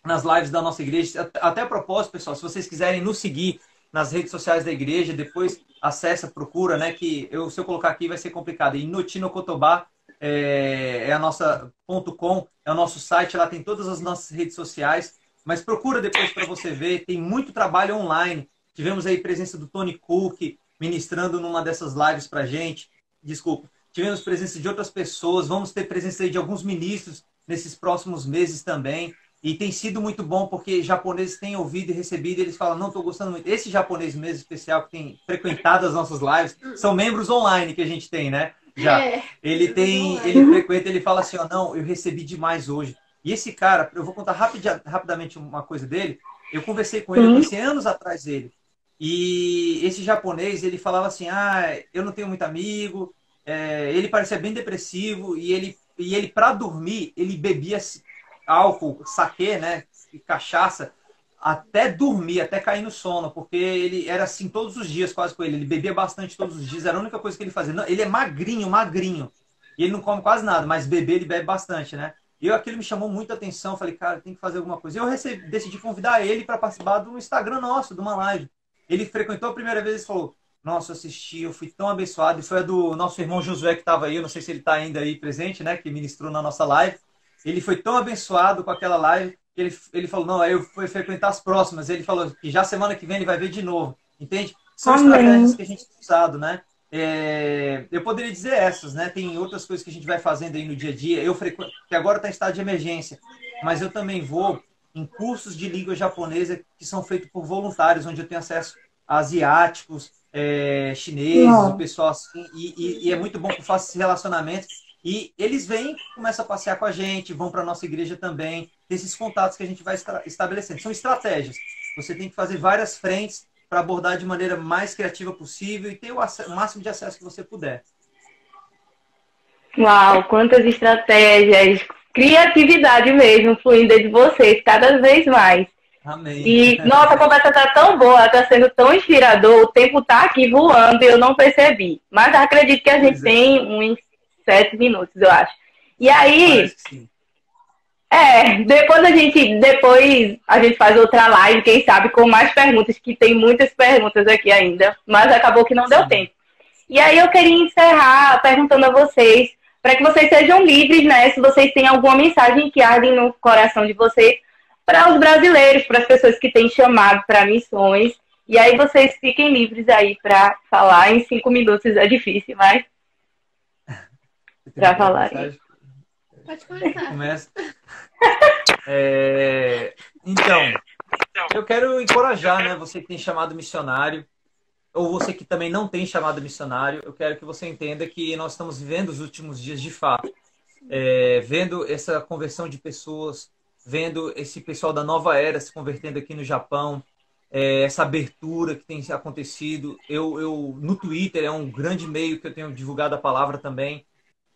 nas lives da nossa igreja. Até a propósito, pessoal, se vocês quiserem nos seguir nas redes sociais da igreja, depois acessa, procura, né? Que se eu colocar aqui vai ser complicado. Inoti no Kotoba é a nossa .com, é o nosso site, lá tem todas as nossas redes sociais. Mas procura depois para você ver, tem muito trabalho online. Tivemos aí presença do Tony Cook ministrando numa dessas lives pra gente. Desculpa. Tivemos presença de outras pessoas, vamos ter presença aí de alguns ministros nesses próximos meses também. E tem sido muito bom, porque japoneses têm ouvido e recebido, e eles falam, não, estou gostando muito. Esse japonês mesmo especial que tem frequentado as nossas lives, são membros online que a gente tem, né? Já. Ele frequenta, ele fala assim, não, eu recebi demais hoje. E esse cara, eu vou contar rapidamente uma coisa dele. Eu conversei com ele, eu conheci anos atrás dele. E esse japonês, ele falava assim, eu não tenho muito amigo, ele parecia bem depressivo, e ele e ele para dormir, ele bebia álcool, saquê, né, e cachaça, até dormir, até cair no sono, porque ele era assim todos os dias quase com ele. Ele bebia bastante todos os dias, era a única coisa que ele fazia. Não, ele é magrinho, magrinho. E ele não come quase nada, mas beber ele bebe bastante, né? E aquilo me chamou muita atenção. Falei, cara, tem que fazer alguma coisa. E eu decidi convidar ele para participar do Instagram nosso, de uma live. Ele frequentou a primeira vez e falou, nossa, eu assisti, eu fui tão abençoado. E foi a do nosso irmão Josué que estava aí, eu não sei se ele está ainda aí presente, né? Que ministrou na nossa live. Ele foi tão abençoado com aquela live que ele falou, não, aí eu fui frequentar as próximas. Ele falou que já semana que vem ele vai ver de novo. Entende? São estratégias que a gente tem usado, né? Eu poderia dizer essas, né? Tem outras coisas que a gente vai fazendo aí no dia a dia. Que agora está em estado de emergência, mas eu também vou em cursos de língua japonesa que são feitos por voluntários, onde eu tenho acesso a asiáticos, chineses, o pessoal assim, e é muito bom que eu faça esse relacionamento. E eles vêm, começam a passear com a gente, vão para a nossa igreja também, esses contatos que a gente vai estabelecendo. São estratégias. Você tem que fazer várias frentes para abordar de maneira mais criativa possível e ter o máximo de acesso que você puder. Uau, quantas estratégias, criatividade mesmo fluindo de vocês cada vez mais. Amém. E, nossa, a conversa tá tão boa, tá sendo tão inspirador, o tempo tá aqui voando e eu não percebi. Mas acredito que a gente tem uns 7 minutos, eu acho. E aí, depois a gente faz outra live, quem sabe, com mais perguntas, que tem muitas perguntas aqui ainda, mas acabou que não deu tempo. E aí eu queria encerrar perguntando a vocês, para que vocês sejam livres, né? Se vocês têm alguma mensagem que arde no coração de vocês, para os brasileiros, para as pessoas que têm chamado para missões. E aí vocês fiquem livres aí para falar. Em 5 minutos é difícil, mas para falar. Pode começar. Começa. Então, eu quero encorajar, né? Você que tem chamado missionário, ou você que também não tem chamado missionário, eu quero que você entenda que nós estamos vivendo os últimos dias de fato. Vendo essa conversão de pessoas, vendo esse pessoal da nova era se convertendo aqui no Japão, essa abertura que tem acontecido. No Twitter é um grande meio que eu tenho divulgado a palavra também.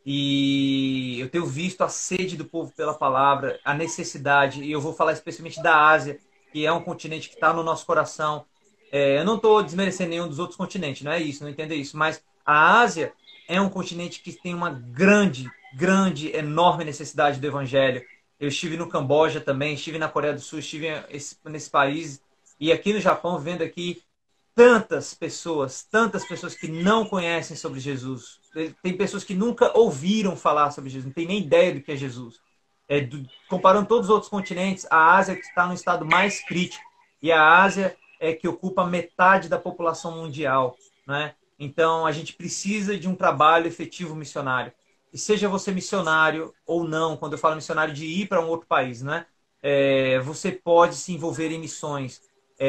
E eu tenho visto a sede do povo pela palavra, a necessidade, e eu vou falar especialmente da Ásia, que é um continente que está no nosso coração. Eu não estou desmerecendo nenhum dos outros continentes, não é isso, não entenda isso, mas a Ásia é um continente que tem uma grande, enorme necessidade do evangelho. Eu estive no Camboja também, estive na Coreia do Sul, estive nesse país, e aqui no Japão, vendo aqui tantas pessoas que não conhecem sobre Jesus. Tem pessoas que nunca ouviram falar sobre Jesus, não tem nem ideia do que é Jesus. Comparando todos os outros continentes, a Ásia está no estado mais crítico. E a Ásia é que ocupa metade da população mundial, né? Então, a gente precisa de um trabalho efetivo missionário. E seja você missionário ou não, quando eu falo missionário de ir para um outro país, né? Você pode se envolver em missões.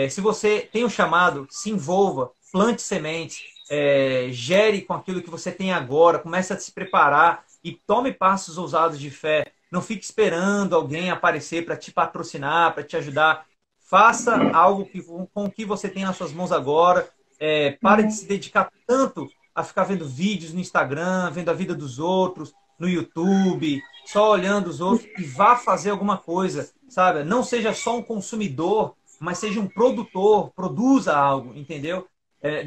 Se você tem um chamado, se envolva, plante sementes, gere com aquilo que você tem agora, comece a se preparar e tome passos ousados de fé. Não fique esperando alguém aparecer para te patrocinar, para te ajudar. Faça algo com o que você tem nas suas mãos agora. Pare de se dedicar tanto a ficar vendo vídeos no Instagram, vendo a vida dos outros, no YouTube, só olhando os outros, e vá fazer alguma coisa, sabe? Não seja só um consumidor, mas seja um produtor, produza algo, entendeu?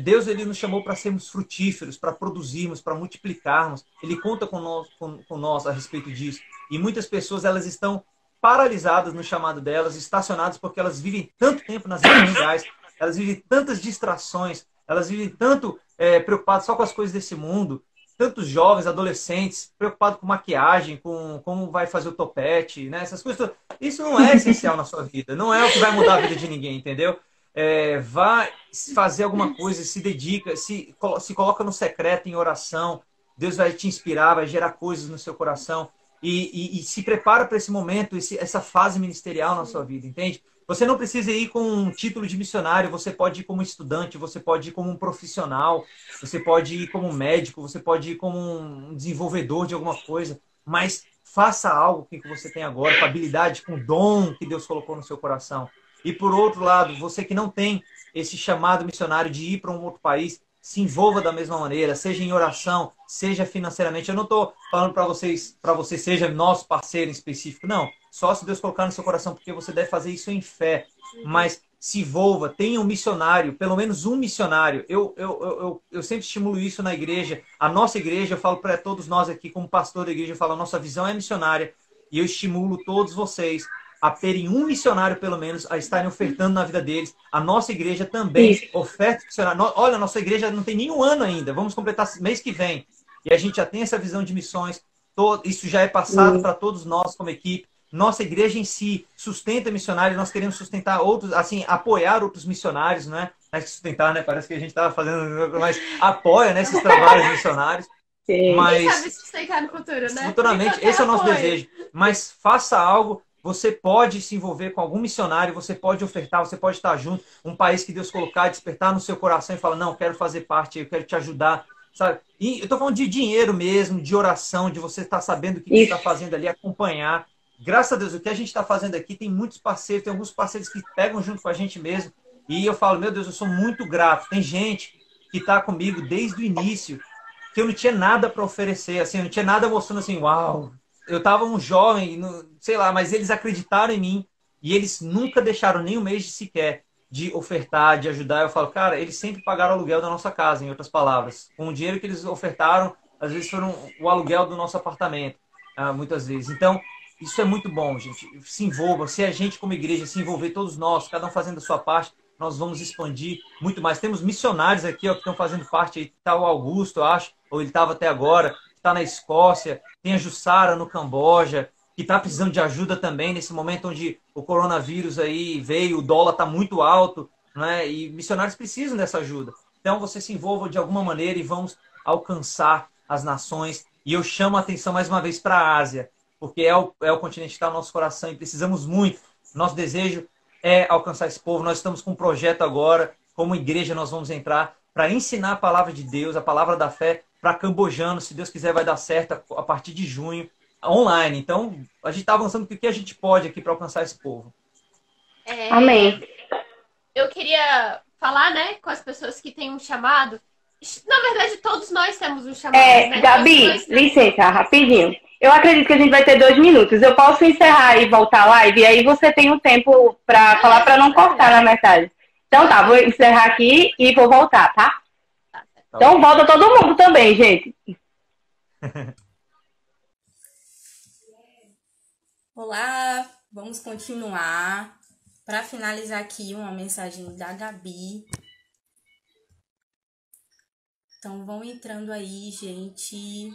Deus, ele nos chamou para sermos frutíferos, para produzirmos, para multiplicarmos. Ele conta com nós a respeito disso. E muitas pessoas, elas estão paralisadas no chamado delas, estacionadas, porque elas vivem tanto tempo nas redes sociais, elas vivem tantas distrações, elas vivem tanto preocupadas só com as coisas desse mundo, tantos jovens, adolescentes, preocupados com maquiagem, com como vai fazer o topete, né? Essas coisas. Isso não é essencial na sua vida, não é o que vai mudar a vida de ninguém, entendeu? Vá fazer alguma coisa, se dedica, se coloca no secreto, em oração. Deus vai te inspirar, vai gerar coisas no seu coração. E se prepara para esse momento, essa fase ministerial na sua vida, entende? Você não precisa ir com um título de missionário, você pode ir como estudante, você pode ir como um profissional, você pode ir como um médico, você pode ir como um desenvolvedor de alguma coisa, mas faça algo que você tem agora, com habilidade, com o dom que Deus colocou no seu coração. E por outro lado, você que não tem esse chamado missionário de ir para um outro país, se envolva da mesma maneira, seja em oração, seja financeiramente. Eu não estou falando para você seja nosso parceiro em específico, não. Só se Deus colocar no seu coração, porque você deve fazer isso em fé. Mas se envolva, tenha um missionário, pelo menos um missionário. Eu sempre estimulo isso na igreja. A nossa igreja, eu falo para todos nós aqui, como pastor da igreja, eu falo, a nossa visão é missionária. E eu estimulo todos vocês a terem um missionário, pelo menos, a estarem ofertando na vida deles. A nossa igreja também oferta missionário. Olha, a nossa igreja não tem nenhum ano ainda. Vamos completar mês que vem. E a gente já tem essa visão de missões. Isso já é passado para todos nós como equipe. Nossa igreja em si sustenta missionários. Nós queremos sustentar outros, assim, apoiar outros missionários, né? Não é que sustentar, né? Parece que a gente estava fazendo, mas apoia, né, esses trabalhos missionários. Mas quem sabe sustentar no futuro, né? Futuramente, esse é o nosso desejo. Mas faça algo. Você pode se envolver com algum missionário, você pode ofertar, você pode estar junto. Um país que Deus colocar, despertar no seu coração e falar, não, quero fazer parte, eu quero te ajudar. Sabe? E eu estou falando de dinheiro mesmo, de oração, de você estar sabendo o que você está fazendo ali, acompanhar. Graças a Deus, o que a gente está fazendo aqui, tem muitos parceiros, tem alguns parceiros que pegam junto com a gente mesmo. E eu falo, meu Deus, eu sou muito grato. Tem gente que está comigo desde o início, que eu não tinha nada para oferecer, assim, eu não tinha nada mostrando assim, uau, eu estava um jovem, sei lá, mas eles acreditaram em mim e eles nunca deixaram nem um mês sequer de ofertar, de ajudar. Eu falo, cara, eles sempre pagaram o aluguel da nossa casa, em outras palavras. Com o dinheiro que eles ofertaram, às vezes foram o aluguel do nosso apartamento, muitas vezes. Então, isso é muito bom, gente. Se envolva. Se a gente, como igreja, se envolver, todos nós, cada um fazendo a sua parte, nós vamos expandir muito mais. Temos missionários aqui, ó, que estão fazendo parte. Aí está o Augusto, eu acho, ou ele estava até agora, está na Escócia. Tem a Jussara no Camboja, que está precisando de ajuda também nesse momento onde o coronavírus aí veio, o dólar está muito alto, né? E missionários precisam dessa ajuda. Então você se envolva de alguma maneira e vamos alcançar as nações. E eu chamo a atenção mais uma vez para a Ásia, porque é o continente que está no nosso coração e precisamos muito. Nosso desejo é alcançar esse povo. Nós estamos com um projeto agora, como igreja nós vamos entrar para ensinar a palavra de Deus, a palavra da fé, para cambojanos. Se Deus quiser vai dar certo a partir de junho, online. Então, a gente está avançando o que a gente pode aqui para alcançar esse povo. Amém. Eu queria falar, né, com as pessoas que têm um chamado. Na verdade, todos nós temos um chamado. Né? Gabi, licença, rapidinho. Eu acredito que a gente vai ter 2 minutos. Eu posso encerrar e voltar a live? E aí você tem um tempo para falar, para não cortar na metade. Então tá, vou encerrar aqui e vou voltar, tá? Então volta todo mundo também, gente. Olá, vamos continuar. Para finalizar aqui, uma mensagem da Gabi. Então vão entrando aí, gente.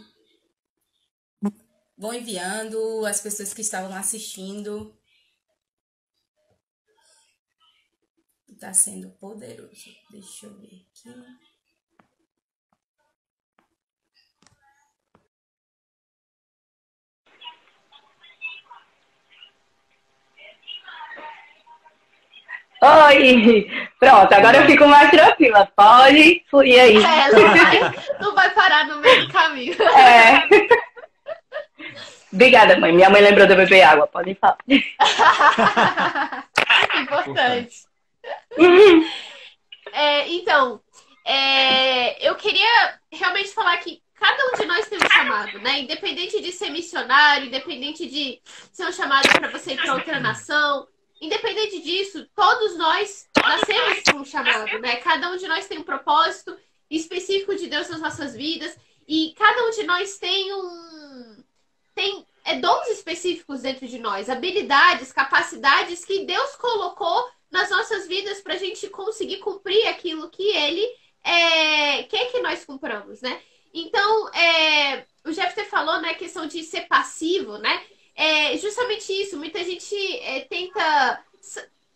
Vão enviando as pessoas que estavam assistindo. Está sendo poderoso. Deixa eu ver aqui. Oi! Pronto, agora eu fico mais tranquila. Pode fluir aí. Não vai parar no meio do caminho. Obrigada, mãe. Minha mãe lembrou de eu beber água. Podem falar. Importante. Então, eu queria realmente falar que cada um de nós tem um chamado, né? Independente de ser missionário, independente de ser um chamado para você ir para outra nação, independente disso, todos nós nascemos com um chamado, né? Cada um de nós tem um propósito específico de Deus nas nossas vidas e cada um de nós tem dons específicos dentro de nós, habilidades, capacidades que Deus colocou nas nossas vidas para a gente conseguir cumprir aquilo que Ele quer que nós cumpramos, né? Então, o Jefter falou, né, a questão de ser passivo, né? É justamente isso. Muita gente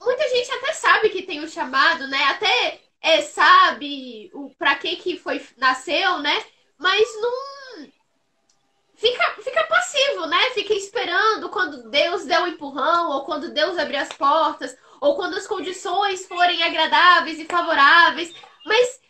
muita gente até sabe que tem um chamado, né? Até sabe para que nasceu, né? Mas não fica passivo, né? Fica esperando quando Deus der um empurrão, ou quando Deus abrir as portas, ou quando as condições forem agradáveis e favoráveis. Mas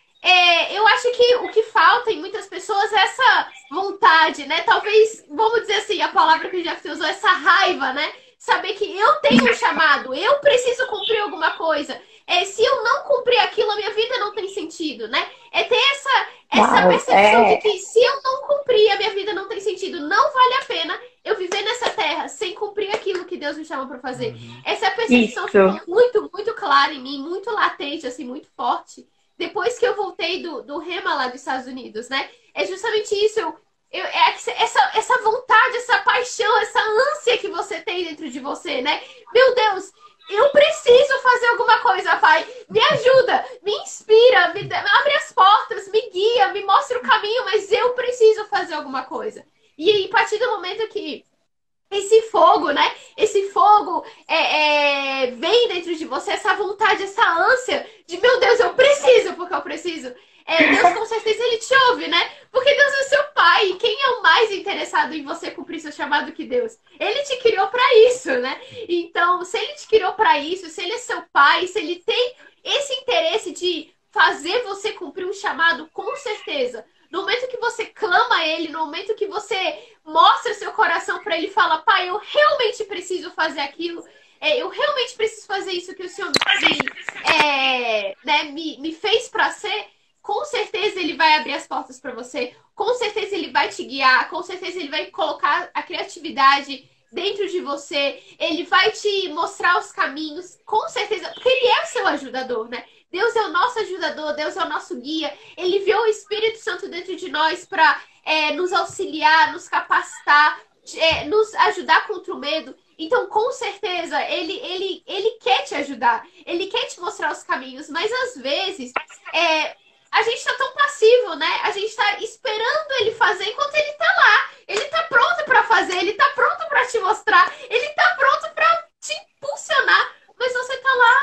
eu acho que o que falta em muitas pessoas é essa vontade, né? Talvez, vamos dizer assim, a palavra que o Jeff usou, essa raiva, né? Saber que eu tenho um chamado, eu preciso cumprir alguma coisa. Se eu não cumprir aquilo, a minha vida não tem sentido, né? É ter essa percepção de que se eu não cumprir, a minha vida não tem sentido. Não vale a pena eu viver nessa terra sem cumprir aquilo que Deus me chama para fazer. Essa percepção ficou muito, muito clara em mim, muito latente, assim, muito forte. Depois que eu voltei do Rema lá dos Estados Unidos, né? É justamente isso. Essa vontade, essa paixão, essa ânsia que você tem dentro de você, né? Meu Deus, eu preciso fazer alguma coisa, Pai. Me ajuda, me inspira, me abre as portas, me guia, me mostra o caminho, mas eu preciso fazer alguma coisa. E a partir do momento que esse fogo, né? Esse fogo vem dentro de você, essa vontade, essa ânsia de, meu Deus, eu preciso, porque eu preciso. Deus, com certeza, ele te ouve, né? Porque Deus é seu pai. E quem é o mais interessado em você cumprir seu chamado que Deus? Ele te criou para isso, né? Então, se ele te criou para isso, se ele é seu pai, se ele tem esse interesse de fazer você cumprir um chamado, com certeza. No momento que você clama a ele, no momento que você mostra seu coração para ele e fala, pai, eu realmente preciso fazer aquilo, eu realmente preciso fazer isso que o Senhor me fez para ser, com certeza ele vai abrir as portas para você, com certeza ele vai te guiar, com certeza ele vai colocar a criatividade dentro de você, ele vai te mostrar os caminhos, com certeza, porque ele é o seu ajudador, né? Deus é o nosso ajudador, Deus é o nosso guia. Ele enviou o Espírito Santo dentro de nós para nos auxiliar, nos capacitar, nos ajudar contra o medo. Então, com certeza, ele quer te ajudar. Ele quer te mostrar os caminhos. Mas, às vezes, a gente está tão passivo, né? A gente está esperando ele fazer enquanto ele está lá. Ele está pronto para fazer, ele está pronto para te mostrar, ele está pronto para te impulsionar. Mas você está lá,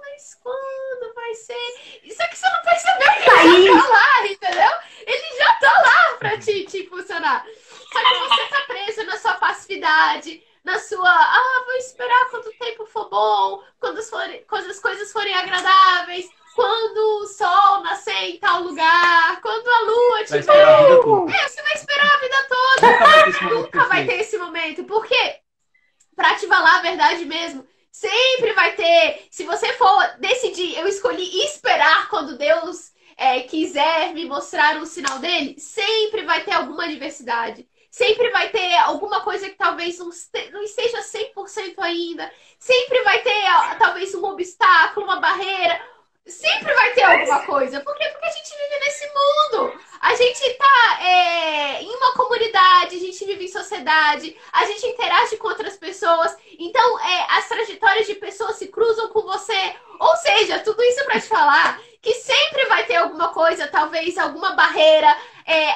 mas quando vai ser? Isso aqui você não percebeu que ele já tá lá, entendeu? Ele já tá lá pra te impulsionar. Só que você tá preso na sua passividade, na sua, vou esperar quando o tempo for bom, quando as coisas forem agradáveis, quando o sol nascer em tal lugar, quando a lua te ver. Você vai esperar a vida toda. Nunca vai ter esse momento. Porque, pra te falar a verdade mesmo, sempre vai ter, se você for decidir, eu escolhi esperar quando Deus quiser me mostrar um sinal dele, sempre vai ter alguma adversidade. Sempre vai ter alguma coisa que talvez não esteja 100% ainda. Sempre vai ter talvez um obstáculo, uma barreira. Sempre vai ter alguma coisa. Por quê? Porque a gente vive nesse mundo. A gente tá em uma comunidade, a gente vive em sociedade, a gente interage com outras pessoas. Então, as trajetórias de pessoas se cruzam com você. Ou seja, tudo isso para te falar que sempre vai ter alguma coisa, talvez alguma barreira,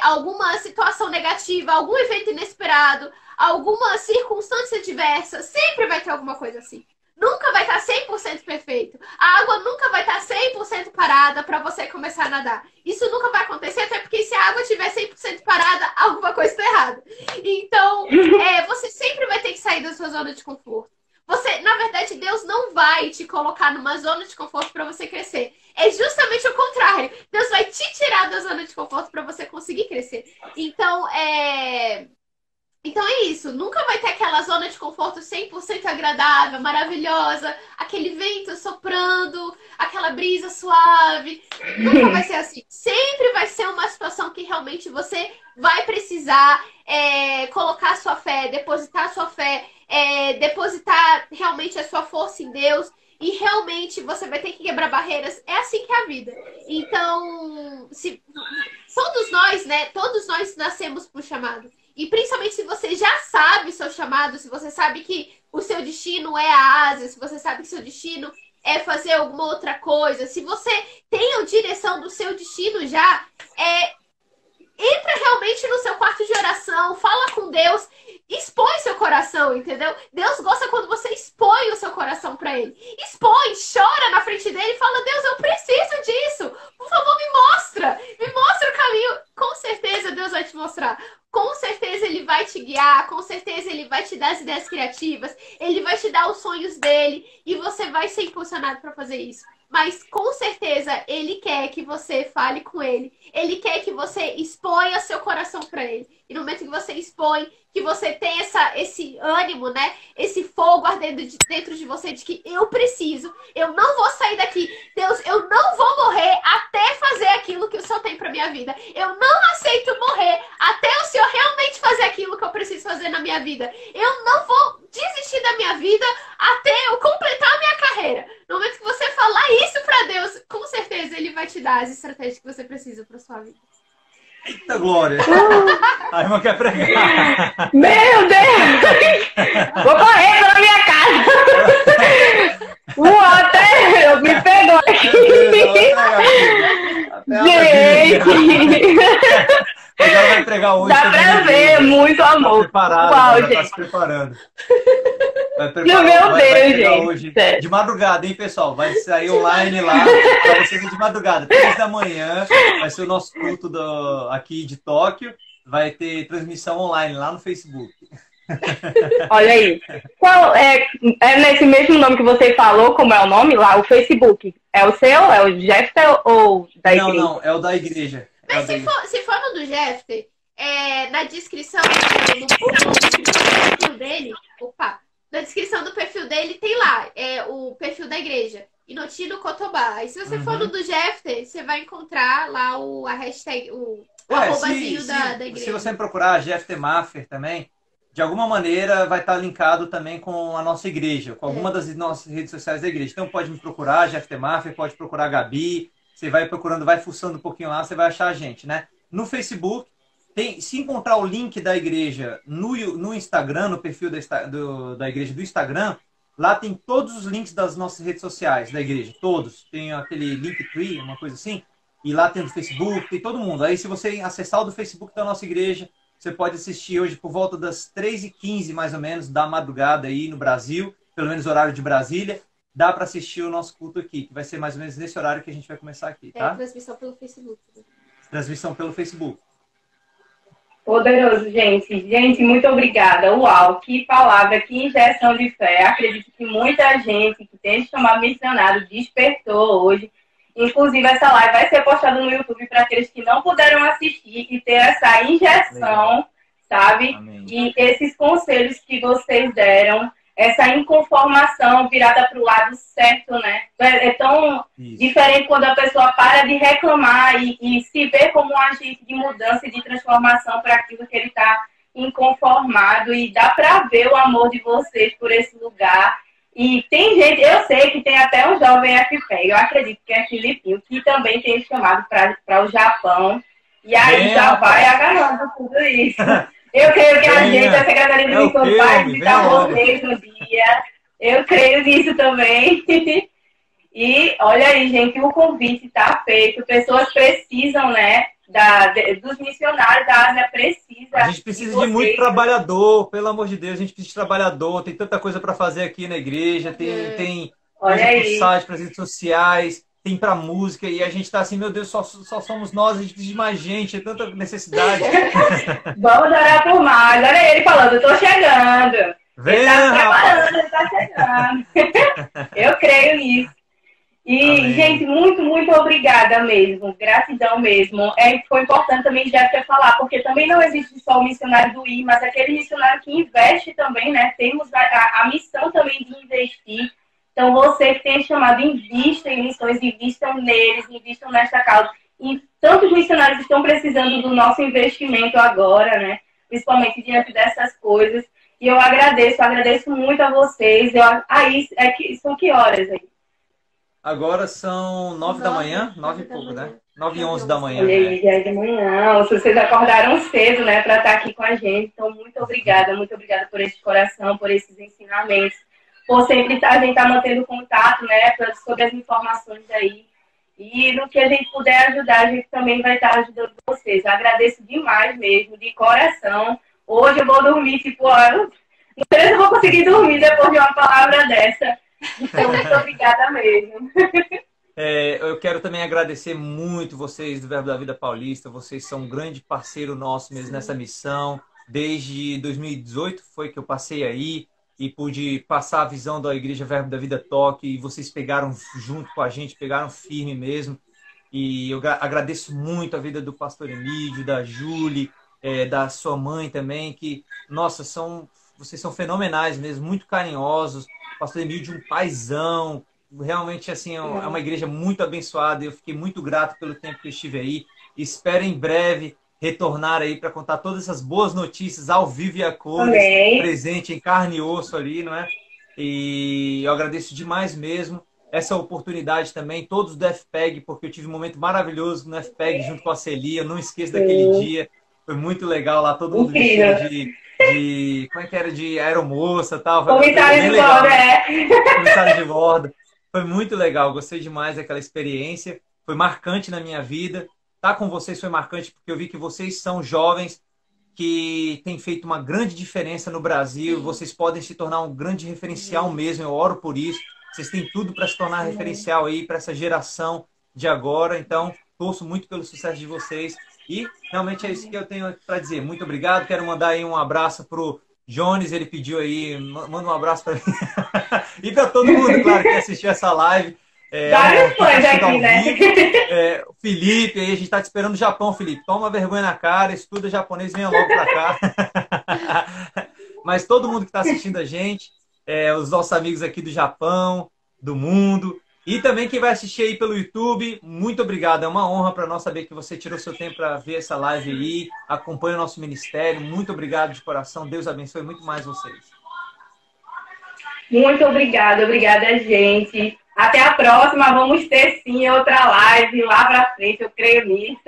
alguma situação negativa, algum evento inesperado, alguma circunstância diversa. Sempre vai ter alguma coisa assim. Nunca vai estar 100% perfeito. A água nunca vai estar 100% parada para você começar a nadar. Isso nunca vai acontecer, até porque se a água estiver 100% parada, alguma coisa está errada. Então, você sempre vai ter que sair da sua zona de conforto. Na verdade, Deus não vai te colocar numa zona de conforto para você crescer. É justamente o contrário. Deus vai te tirar da zona de conforto para você conseguir crescer. Então, Então é isso, nunca vai ter aquela zona de conforto 100% agradável, maravilhosa, aquele vento soprando, aquela brisa suave. Nunca vai ser assim. Sempre vai ser uma situação que realmente você vai precisar colocar a sua fé, depositar a sua fé, depositar realmente a sua força em Deus. E realmente você vai ter que quebrar barreiras. É assim que é a vida. Então, todos nós nascemos por chamado. E principalmente se você já sabe o seu chamado, se você sabe que o seu destino é a Ásia, se você sabe que o seu destino é fazer alguma outra coisa, se você tem a direção do seu destino já, entra realmente no seu quarto de oração, fala com Deus, expõe seu coração, entendeu? Deus gosta quando você expõe o seu coração pra Ele. Expõe, chora na frente dele e fala, Deus, eu preciso disso. Por favor, me mostra o caminho. Com certeza Deus vai te mostrar. Com certeza Ele vai te guiar, com certeza Ele vai te dar as ideias criativas, Ele vai te dar os sonhos dele e você vai ser impulsionado para fazer isso. mas com certeza ele quer que você fale com ele. Ele quer que você exponha seu coração para ele. E no momento que você expõe, que você tem esse ânimo, né? Esse fogo ardendo dentro de você de que eu preciso, eu não vou sair daqui. Deus, eu não vou morrer até fazer aquilo que o Senhor tem para minha vida. Eu não aceito morrer até o Senhor realmente fazer aquilo que eu preciso fazer na minha vida. Eu não vou desistir da minha vida até eu completar a minha carreira. No momento que você falar isso para Deus, com certeza Ele vai te dar as estratégias que você precisa para sua vida. Eita glória! A irmã quer pregar. Meu Deus! Vou correr pela minha casa! Até me pegou aqui! Gente! Mas ela vai pregar hoje. Dá pra ver, muito amor. Uau, gente. Tá se preparando. Meu Deus, gente. Hoje, de madrugada, hein, pessoal? Vai sair online lá pra vocês de madrugada. 3 da manhã vai ser o nosso culto aqui de Tóquio. Vai ter transmissão online lá no Facebook. Olha aí. Qual é nesse mesmo nome que você falou, como é o nome lá, o Facebook? É o seu? É o Jefter ou da igreja? Não, é o da igreja. Mas se for no do Jefter, na descrição do perfil dele, na descrição do perfil dele tem lá o perfil da igreja, Inotino Cotobá. Aí se você for no do Jefter, você vai encontrar lá a hashtag, o arrobazinho da igreja. Se você procurar Jefter Maffer também, de alguma maneira vai estar linkado também com a nossa igreja, com alguma das nossas redes sociais da igreja. Então pode me procurar, Jefter Maffer, pode procurar a Gabi. Você vai procurando, vai fuçando um pouquinho lá, você vai achar a gente, né? No Facebook, se encontrar o link da igreja no Instagram, no perfil da igreja do Instagram, lá tem todos os links das nossas redes sociais da igreja, todos. Tem aquele Linktree, uma coisa assim, e lá tem do Facebook, tem todo mundo. Aí se você acessar o do Facebook da nossa igreja, você pode assistir hoje por volta das 3h15, mais ou menos, da madrugada aí no Brasil, pelo menos horário de Brasília. Dá para assistir o nosso culto aqui, que vai ser mais ou menos nesse horário que a gente vai começar aqui, tá? Transmissão pelo Facebook. Transmissão pelo Facebook. Poderoso, gente. Gente, muito obrigada. Uau, que palavra, que injeção de fé. Acredito que muita gente que tem chamado missionário despertou hoje. Inclusive, essa live vai ser postada no YouTube para aqueles que não puderam assistir e ter essa injeção, legal, sabe? Amém. E esses conselhos que vocês deram, essa inconformação virada para o lado certo, né? É tão diferente quando a pessoa para de reclamar e se vê como um agente de mudança e de transformação para aquilo que ele está inconformado. E dá para ver o amor de vocês por esse lugar. E tem gente, eu sei que tem até um jovem aqui perto, eu acredito que é Filipinho, que também tem chamado para o Japão. E aí já vai agarrando tudo isso. Eu creio que a gente, a Secretaria de Missões, vai visitar vocês no dia. Eu creio nisso também. E olha aí, gente, o convite está feito. Pessoas precisam, né? Dos missionários da Ásia precisa. A gente precisa de muito trabalhador, pelo amor de Deus, a gente precisa de trabalhador. Tem tanta coisa para fazer aqui na igreja, tem coisa para o site, para as redes sociais, tem para música, e a gente está assim, meu Deus, só somos nós, a gente precisa de mais gente, é tanta necessidade. Vamos orar por mais. Olha ele falando, eu estou chegando. Ele está preparando, ele está chegando. Eu creio nisso. E, amém, gente, muito, muito obrigada mesmo. Gratidão mesmo. Foi importante também já ter falar, porque também não existe só o missionário do I, mas aquele missionário que investe também, né? Temos a missão também de investir. Então, você que tem chamado, invistam em missões, invistam neles, invistam nesta causa. E tantos missionários estão precisando do nosso investimento agora, né? Principalmente diante dessas coisas. E eu agradeço muito a vocês. São que horas aí? Agora são 9 da manhã, 9 e pouco, né? 9 e 11 da manhã. Olha aí, já é de manhã. Vocês acordaram cedo, né, para estar aqui com a gente. Então, muito obrigada por esse coração, por esses ensinamentos, por sempre a gente estar mantendo contato, né, sobre as informações aí. E no que a gente puder ajudar, a gente também vai estar ajudando vocês. Eu agradeço demais mesmo, de coração. Hoje eu vou dormir, não sei se eu vou conseguir dormir depois de uma palavra dessa. Então, muito obrigada mesmo. Eu quero também agradecer muito vocês do Verbo da Vida Paulista. Vocês são um grande parceiro nosso mesmo nessa missão. Desde 2018 foi que eu passei aí. e pude passar a visão da Igreja Verbo da Vida Toque, e vocês pegaram junto com a gente, pegaram firme mesmo. E eu agradeço muito a vida do pastor Emílio, da Júlia, da sua mãe também, que, nossa, vocês são fenomenais mesmo, muito carinhosos. O pastor Emílio, um paizão, realmente, assim, é uma igreja muito abençoada. Eu fiquei muito grato pelo tempo que eu estive aí. Espero em breve retornar aí para contar todas essas boas notícias ao vivo e a cores, presente em carne e osso ali, não é? E eu agradeço demais mesmo essa oportunidade também, todos do FPEG, porque eu tive um momento maravilhoso no FPEG junto com a Celia, não esqueço daquele dia, foi muito legal lá, todo mundo vestido como é que era, de aeromoça e tal. Comissário de bordo, Comissário de bordo. Foi muito legal, gostei demais daquela experiência, foi marcante na minha vida. Estar com vocês foi marcante porque eu vi que vocês são jovens que têm feito uma grande diferença no Brasil, vocês podem se tornar um grande referencial mesmo, eu oro por isso. Vocês têm tudo para se tornar referencial aí para essa geração de agora. Então, torço muito pelo sucesso de vocês. E realmente é isso que eu tenho para dizer. Muito obrigado. Quero mandar aí um abraço pro Jones. Ele pediu aí, manda um abraço para mim. E para todo mundo, claro, que assistiu essa live. Vários fãs aqui, né? O Felipe, aí a gente está te esperando no Japão, Felipe. Toma vergonha na cara, estuda japonês, venha logo para cá. Mas todo mundo que está assistindo a gente, os nossos amigos aqui do Japão, do mundo, e também quem vai assistir aí pelo YouTube, muito obrigado. É uma honra para nós saber que você tirou seu tempo para ver essa live aí, acompanha o nosso ministério. Muito obrigado de coração. Deus abençoe muito mais vocês. Muito obrigada, gente. Até a próxima, vamos ter sim outra live lá pra frente, eu creio nisso.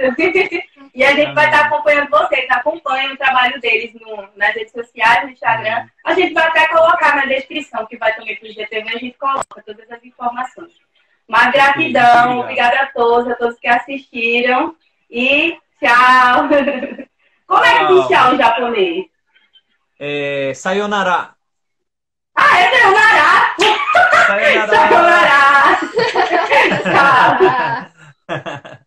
E a gente vai estar acompanhando vocês, acompanhem o trabalho deles nas redes sociais, no Instagram. A gente vai até colocar na descrição, que vai também pro GTV, a gente coloca todas as informações. Mas gratidão, obrigada a todos que assistiram. E tchau. Como é que diz tchau em japonês? Sayonara. Sayonara! Sayonara! Tchau!